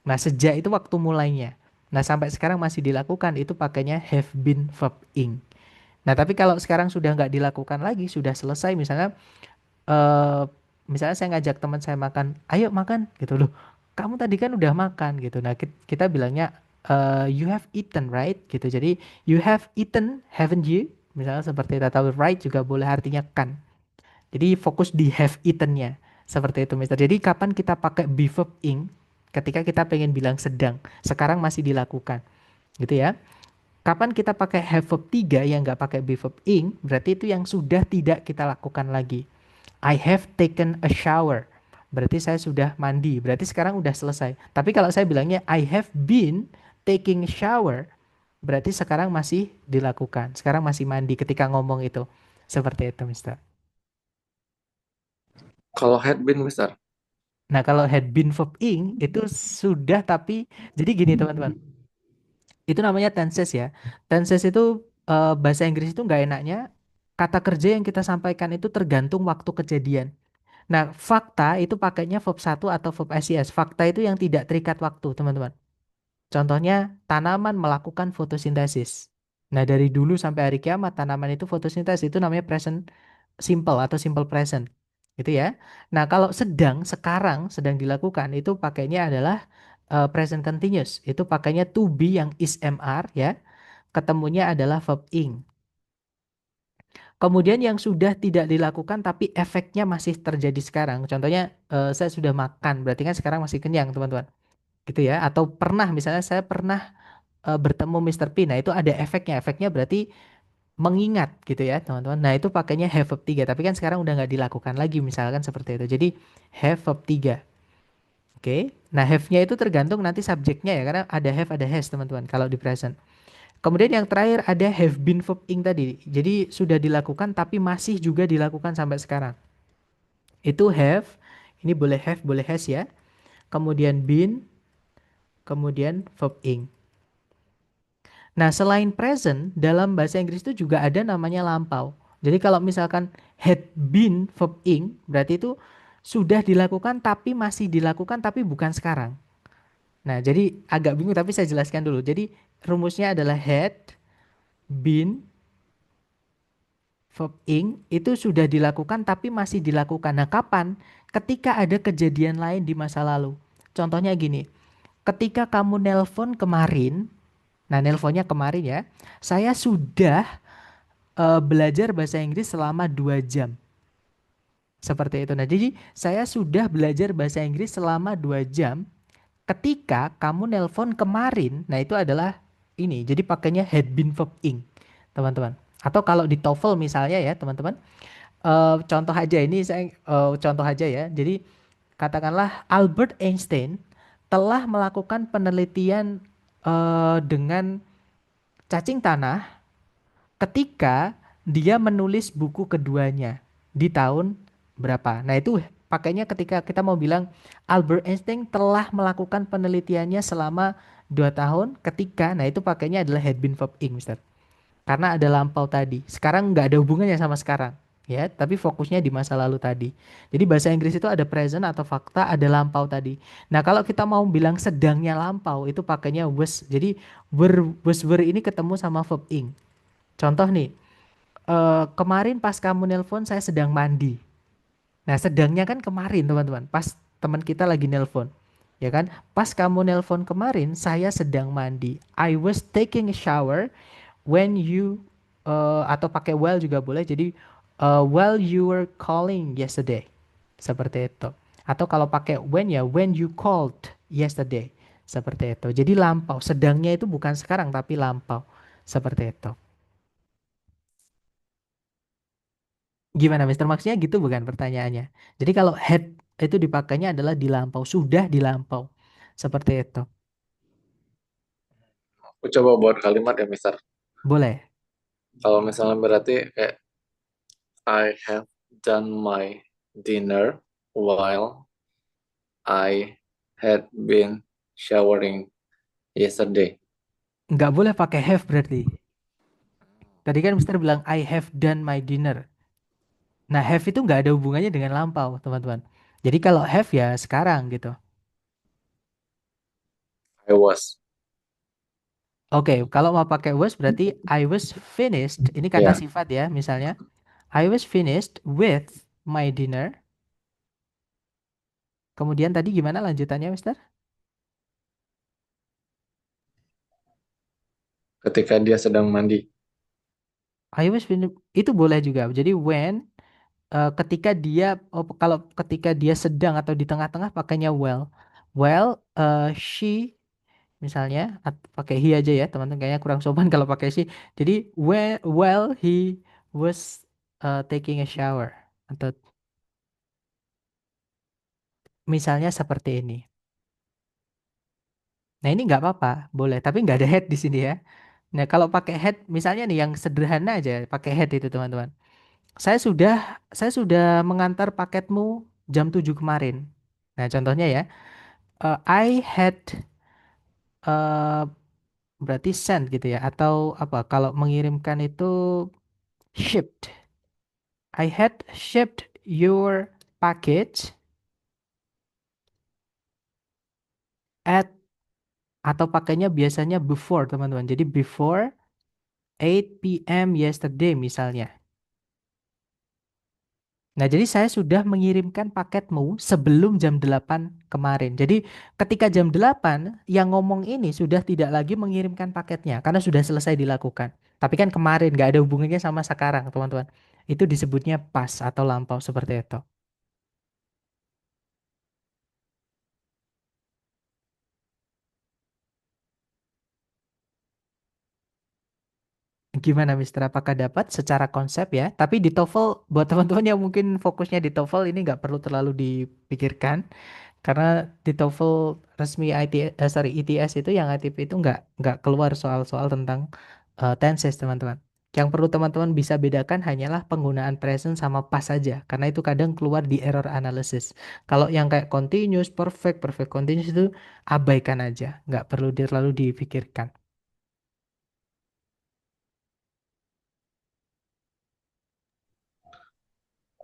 Nah, sejak itu waktu mulainya. Nah, sampai sekarang masih dilakukan, itu pakainya have been verb ing. Nah, tapi kalau sekarang sudah nggak dilakukan lagi, sudah selesai, eh misalnya saya ngajak teman saya makan, ayo makan gitu loh. Kamu tadi kan udah makan gitu. Nah, kita bilangnya you have eaten, right? Gitu. Jadi you have eaten, haven't you? Misalnya seperti itu, atau right juga boleh artinya kan. Jadi fokus di have eaten-nya. Seperti itu, Mister. Jadi kapan kita pakai be verb ing? Ketika kita pengen bilang sedang, sekarang masih dilakukan. Gitu ya. Kapan kita pakai have verb 3 yang nggak pakai be verb ing, berarti itu yang sudah tidak kita lakukan lagi. I have taken a shower. Berarti saya sudah mandi. Berarti sekarang udah selesai. Tapi kalau saya bilangnya I have been taking a shower, berarti sekarang masih dilakukan. Sekarang masih mandi ketika ngomong itu. Seperti itu, Mister. Kalau had been, Mister. Nah, kalau had been verb ing itu sudah tapi jadi gini teman-teman. Itu namanya tenses ya. Tenses itu bahasa Inggris itu nggak enaknya kata kerja yang kita sampaikan itu tergantung waktu kejadian. Nah, fakta itu pakainya verb 1 atau verb SES. Fakta itu yang tidak terikat waktu, teman-teman. Contohnya, tanaman melakukan fotosintesis. Nah, dari dulu sampai hari kiamat, tanaman itu fotosintesis. Itu namanya present simple atau simple present. Gitu ya. Nah, kalau sekarang sedang dilakukan, itu pakainya adalah present continuous. Itu pakainya to be yang is MR ya. Ketemunya adalah verb ing. Kemudian yang sudah tidak dilakukan tapi efeknya masih terjadi sekarang. Contohnya saya sudah makan, berarti kan sekarang masih kenyang, teman-teman. Gitu ya. Atau pernah, misalnya saya pernah bertemu Mr. P. Nah, itu ada efeknya. Efeknya berarti mengingat gitu ya, teman-teman. Nah, itu pakainya have verb 3, tapi kan sekarang udah nggak dilakukan lagi misalkan seperti itu. Jadi have verb 3. Oke. Nah, have-nya itu tergantung nanti subjeknya ya, karena ada have ada has, teman-teman, kalau di present. Kemudian yang terakhir ada have been verb ing tadi. Jadi sudah dilakukan tapi masih juga dilakukan sampai sekarang. Itu have, ini boleh have, boleh has ya. Kemudian been, kemudian verb ing. Nah, selain present, dalam bahasa Inggris itu juga ada namanya lampau. Jadi kalau misalkan had been verb ing, berarti itu sudah dilakukan tapi masih dilakukan tapi bukan sekarang. Nah, jadi agak bingung tapi saya jelaskan dulu. Jadi rumusnya adalah had been verb ing itu sudah dilakukan tapi masih dilakukan. Nah, kapan? Ketika ada kejadian lain di masa lalu. Contohnya gini, ketika kamu nelpon kemarin, nah nelponnya kemarin ya, saya sudah belajar bahasa Inggris selama 2 jam. Seperti itu. Nah, jadi saya sudah belajar bahasa Inggris selama 2 jam ketika kamu nelpon kemarin. Nah, itu adalah ini. Jadi pakainya had been verb ing, teman-teman. Atau kalau di TOEFL misalnya ya, teman-teman. Contoh aja ini saya contoh aja ya. Jadi katakanlah Albert Einstein telah melakukan penelitian dengan cacing tanah ketika dia menulis buku keduanya di tahun berapa. Nah, itu pakainya ketika kita mau bilang Albert Einstein telah melakukan penelitiannya selama 2 tahun ketika, nah itu pakainya adalah had been verb ing, Mister. Karena ada lampau tadi. Sekarang nggak ada hubungannya sama sekarang. Ya, tapi fokusnya di masa lalu tadi. Jadi bahasa Inggris itu ada present atau fakta, ada lampau tadi. Nah, kalau kita mau bilang sedangnya lampau, itu pakainya was. Jadi were ini ketemu sama verb ing. Contoh nih, kemarin pas kamu nelpon saya sedang mandi. Nah, sedangnya kan kemarin, teman-teman. Pas teman kita lagi nelpon. Ya kan? Pas kamu nelpon kemarin saya sedang mandi. I was taking a shower when you atau pakai while juga boleh. Jadi while you were calling yesterday. Seperti itu. Atau kalau pakai when ya, when you called yesterday. Seperti itu. Jadi lampau. Sedangnya itu bukan sekarang tapi lampau. Seperti itu. Gimana Mister? Maksudnya gitu bukan pertanyaannya. Jadi kalau had itu dipakainya adalah di lampau. Sudah di lampau. Seperti itu. Aku coba buat kalimat ya, Mister. Boleh. Kalau misalnya berarti kayak I have done my dinner while I had been showering yesterday. Nggak boleh pakai have berarti. Tadi kan Mister bilang I have done my dinner. Nah, have itu nggak ada hubungannya dengan lampau, teman-teman. Jadi kalau have ya sekarang gitu. I was. Oke, kalau mau pakai was berarti I was finished. Ini kata Ya, sifat ya, misalnya. I was finished with my dinner. Kemudian tadi gimana lanjutannya, Mister? ketika dia sedang mandi. I was finished. Itu boleh juga. Jadi when ketika dia kalau ketika dia sedang atau di tengah-tengah pakainya well. Well, she misalnya pakai he aja ya teman-teman, kayaknya kurang sopan kalau pakai she. Jadi well he was taking a shower atau misalnya seperti ini. Nah ini nggak apa-apa, boleh, tapi nggak ada head di sini ya. Nah kalau pakai head misalnya nih yang sederhana aja pakai head itu teman-teman. Saya sudah saya sudah mengantar paketmu jam 7 kemarin. Nah contohnya ya, I had uh, berarti send gitu ya, atau apa kalau mengirimkan itu shipped. I had shipped your package at atau pakainya biasanya before teman-teman. Jadi before 8 p.m. yesterday misalnya. Nah, jadi saya sudah mengirimkan paketmu sebelum jam 8 kemarin. Jadi ketika jam 8 yang ngomong ini sudah tidak lagi mengirimkan paketnya karena sudah selesai dilakukan. Tapi kan kemarin nggak ada hubungannya sama sekarang, teman-teman. Itu disebutnya pas atau lampau seperti itu. Gimana Mister? Apakah dapat secara konsep ya? Tapi di TOEFL buat teman-teman yang mungkin fokusnya di TOEFL ini nggak perlu terlalu dipikirkan karena di TOEFL resmi ITS itu yang ITP itu nggak keluar soal-soal tentang tenses teman-teman. Yang perlu teman-teman bisa bedakan hanyalah penggunaan present sama past saja karena itu kadang keluar di error analysis. Kalau yang kayak continuous, perfect, perfect continuous itu abaikan aja, nggak perlu terlalu dipikirkan.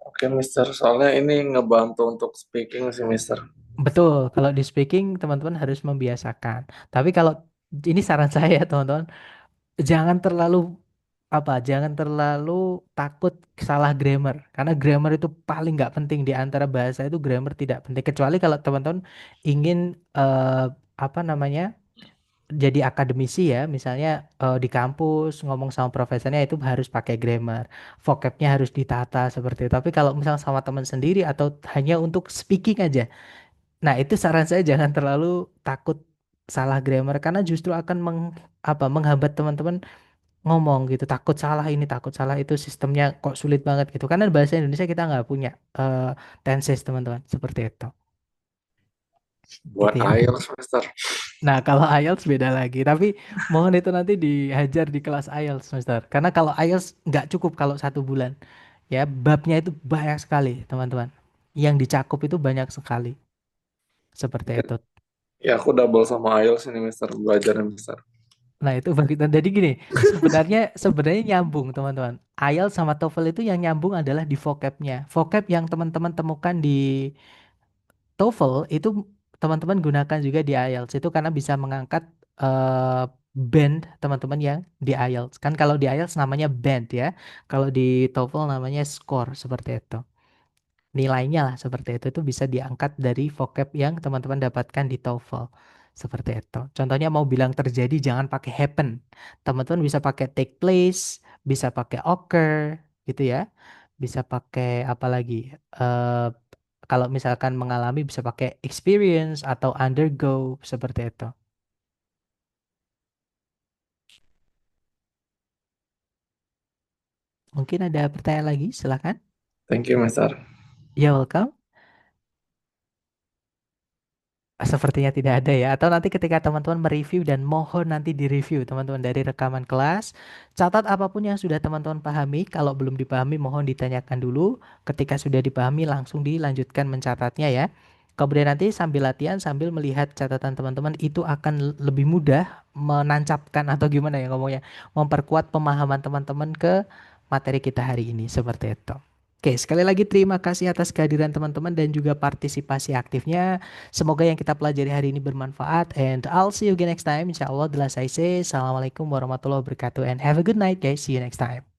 Oke, Mister. Soalnya ini ngebantu untuk speaking sih, Mister. Betul, kalau di speaking teman-teman harus membiasakan. Tapi kalau ini saran saya teman-teman, jangan terlalu jangan terlalu takut salah grammar. Karena grammar itu paling nggak penting di antara bahasa itu grammar tidak penting. Kecuali kalau teman-teman ingin eh, apa namanya jadi akademisi ya, misalnya di kampus ngomong sama profesornya itu harus pakai grammar, vocabnya harus ditata seperti itu. Tapi kalau misalnya sama teman sendiri atau hanya untuk speaking aja. Nah, itu saran saya jangan terlalu takut salah grammar karena justru akan menghambat teman-teman ngomong gitu. Takut salah ini, takut salah itu, sistemnya kok sulit banget gitu. Karena bahasa Indonesia kita nggak punya eh, tenses, teman-teman. Seperti itu. Gitu Buat ya. IELTS, Mister. Nah, kalau IELTS beda lagi. Tapi mohon itu nanti dihajar di kelas IELTS, Mister. Karena kalau IELTS nggak cukup kalau 1 bulan. Ya, babnya itu banyak sekali, teman-teman. Yang dicakup itu banyak sekali. Seperti Ya, itu. ya, aku double sama IELTS ini, Mister. Belajarnya, Mister. Nah, itu bagi jadi gini, sebenarnya nyambung, teman-teman. IELTS sama TOEFL itu yang nyambung adalah di vocabnya. Vocab yang teman-teman temukan di TOEFL itu teman-teman gunakan juga di IELTS itu karena bisa mengangkat eh, band teman-teman yang di IELTS. Kan kalau di IELTS namanya band ya. Kalau di TOEFL namanya score seperti itu. Nilainya lah seperti itu bisa diangkat dari vocab yang teman-teman dapatkan di TOEFL seperti itu. Contohnya mau bilang terjadi jangan pakai happen. Teman-teman bisa pakai take place, bisa pakai occur gitu ya. Bisa pakai apa lagi? Eh Kalau misalkan mengalami bisa pakai experience atau undergo seperti itu. Mungkin ada pertanyaan lagi, silakan. Thank you, Mister. Ya, welcome. Sepertinya tidak ada ya. Atau nanti ketika teman-teman mereview dan mohon nanti direview teman-teman dari rekaman kelas. Catat apapun yang sudah teman-teman pahami. Kalau belum dipahami mohon ditanyakan dulu. Ketika sudah dipahami langsung dilanjutkan mencatatnya ya. Kemudian nanti sambil latihan, sambil melihat catatan teman-teman itu akan lebih mudah menancapkan atau gimana ya ngomongnya. Memperkuat pemahaman teman-teman ke materi kita hari ini. Seperti itu. Oke, sekali lagi terima kasih atas kehadiran teman-teman dan juga partisipasi aktifnya. Semoga yang kita pelajari hari ini bermanfaat. And I'll see you again next time. Insya Allah, adalah saya say. Assalamualaikum warahmatullahi wabarakatuh. And have a good night guys. See you next time.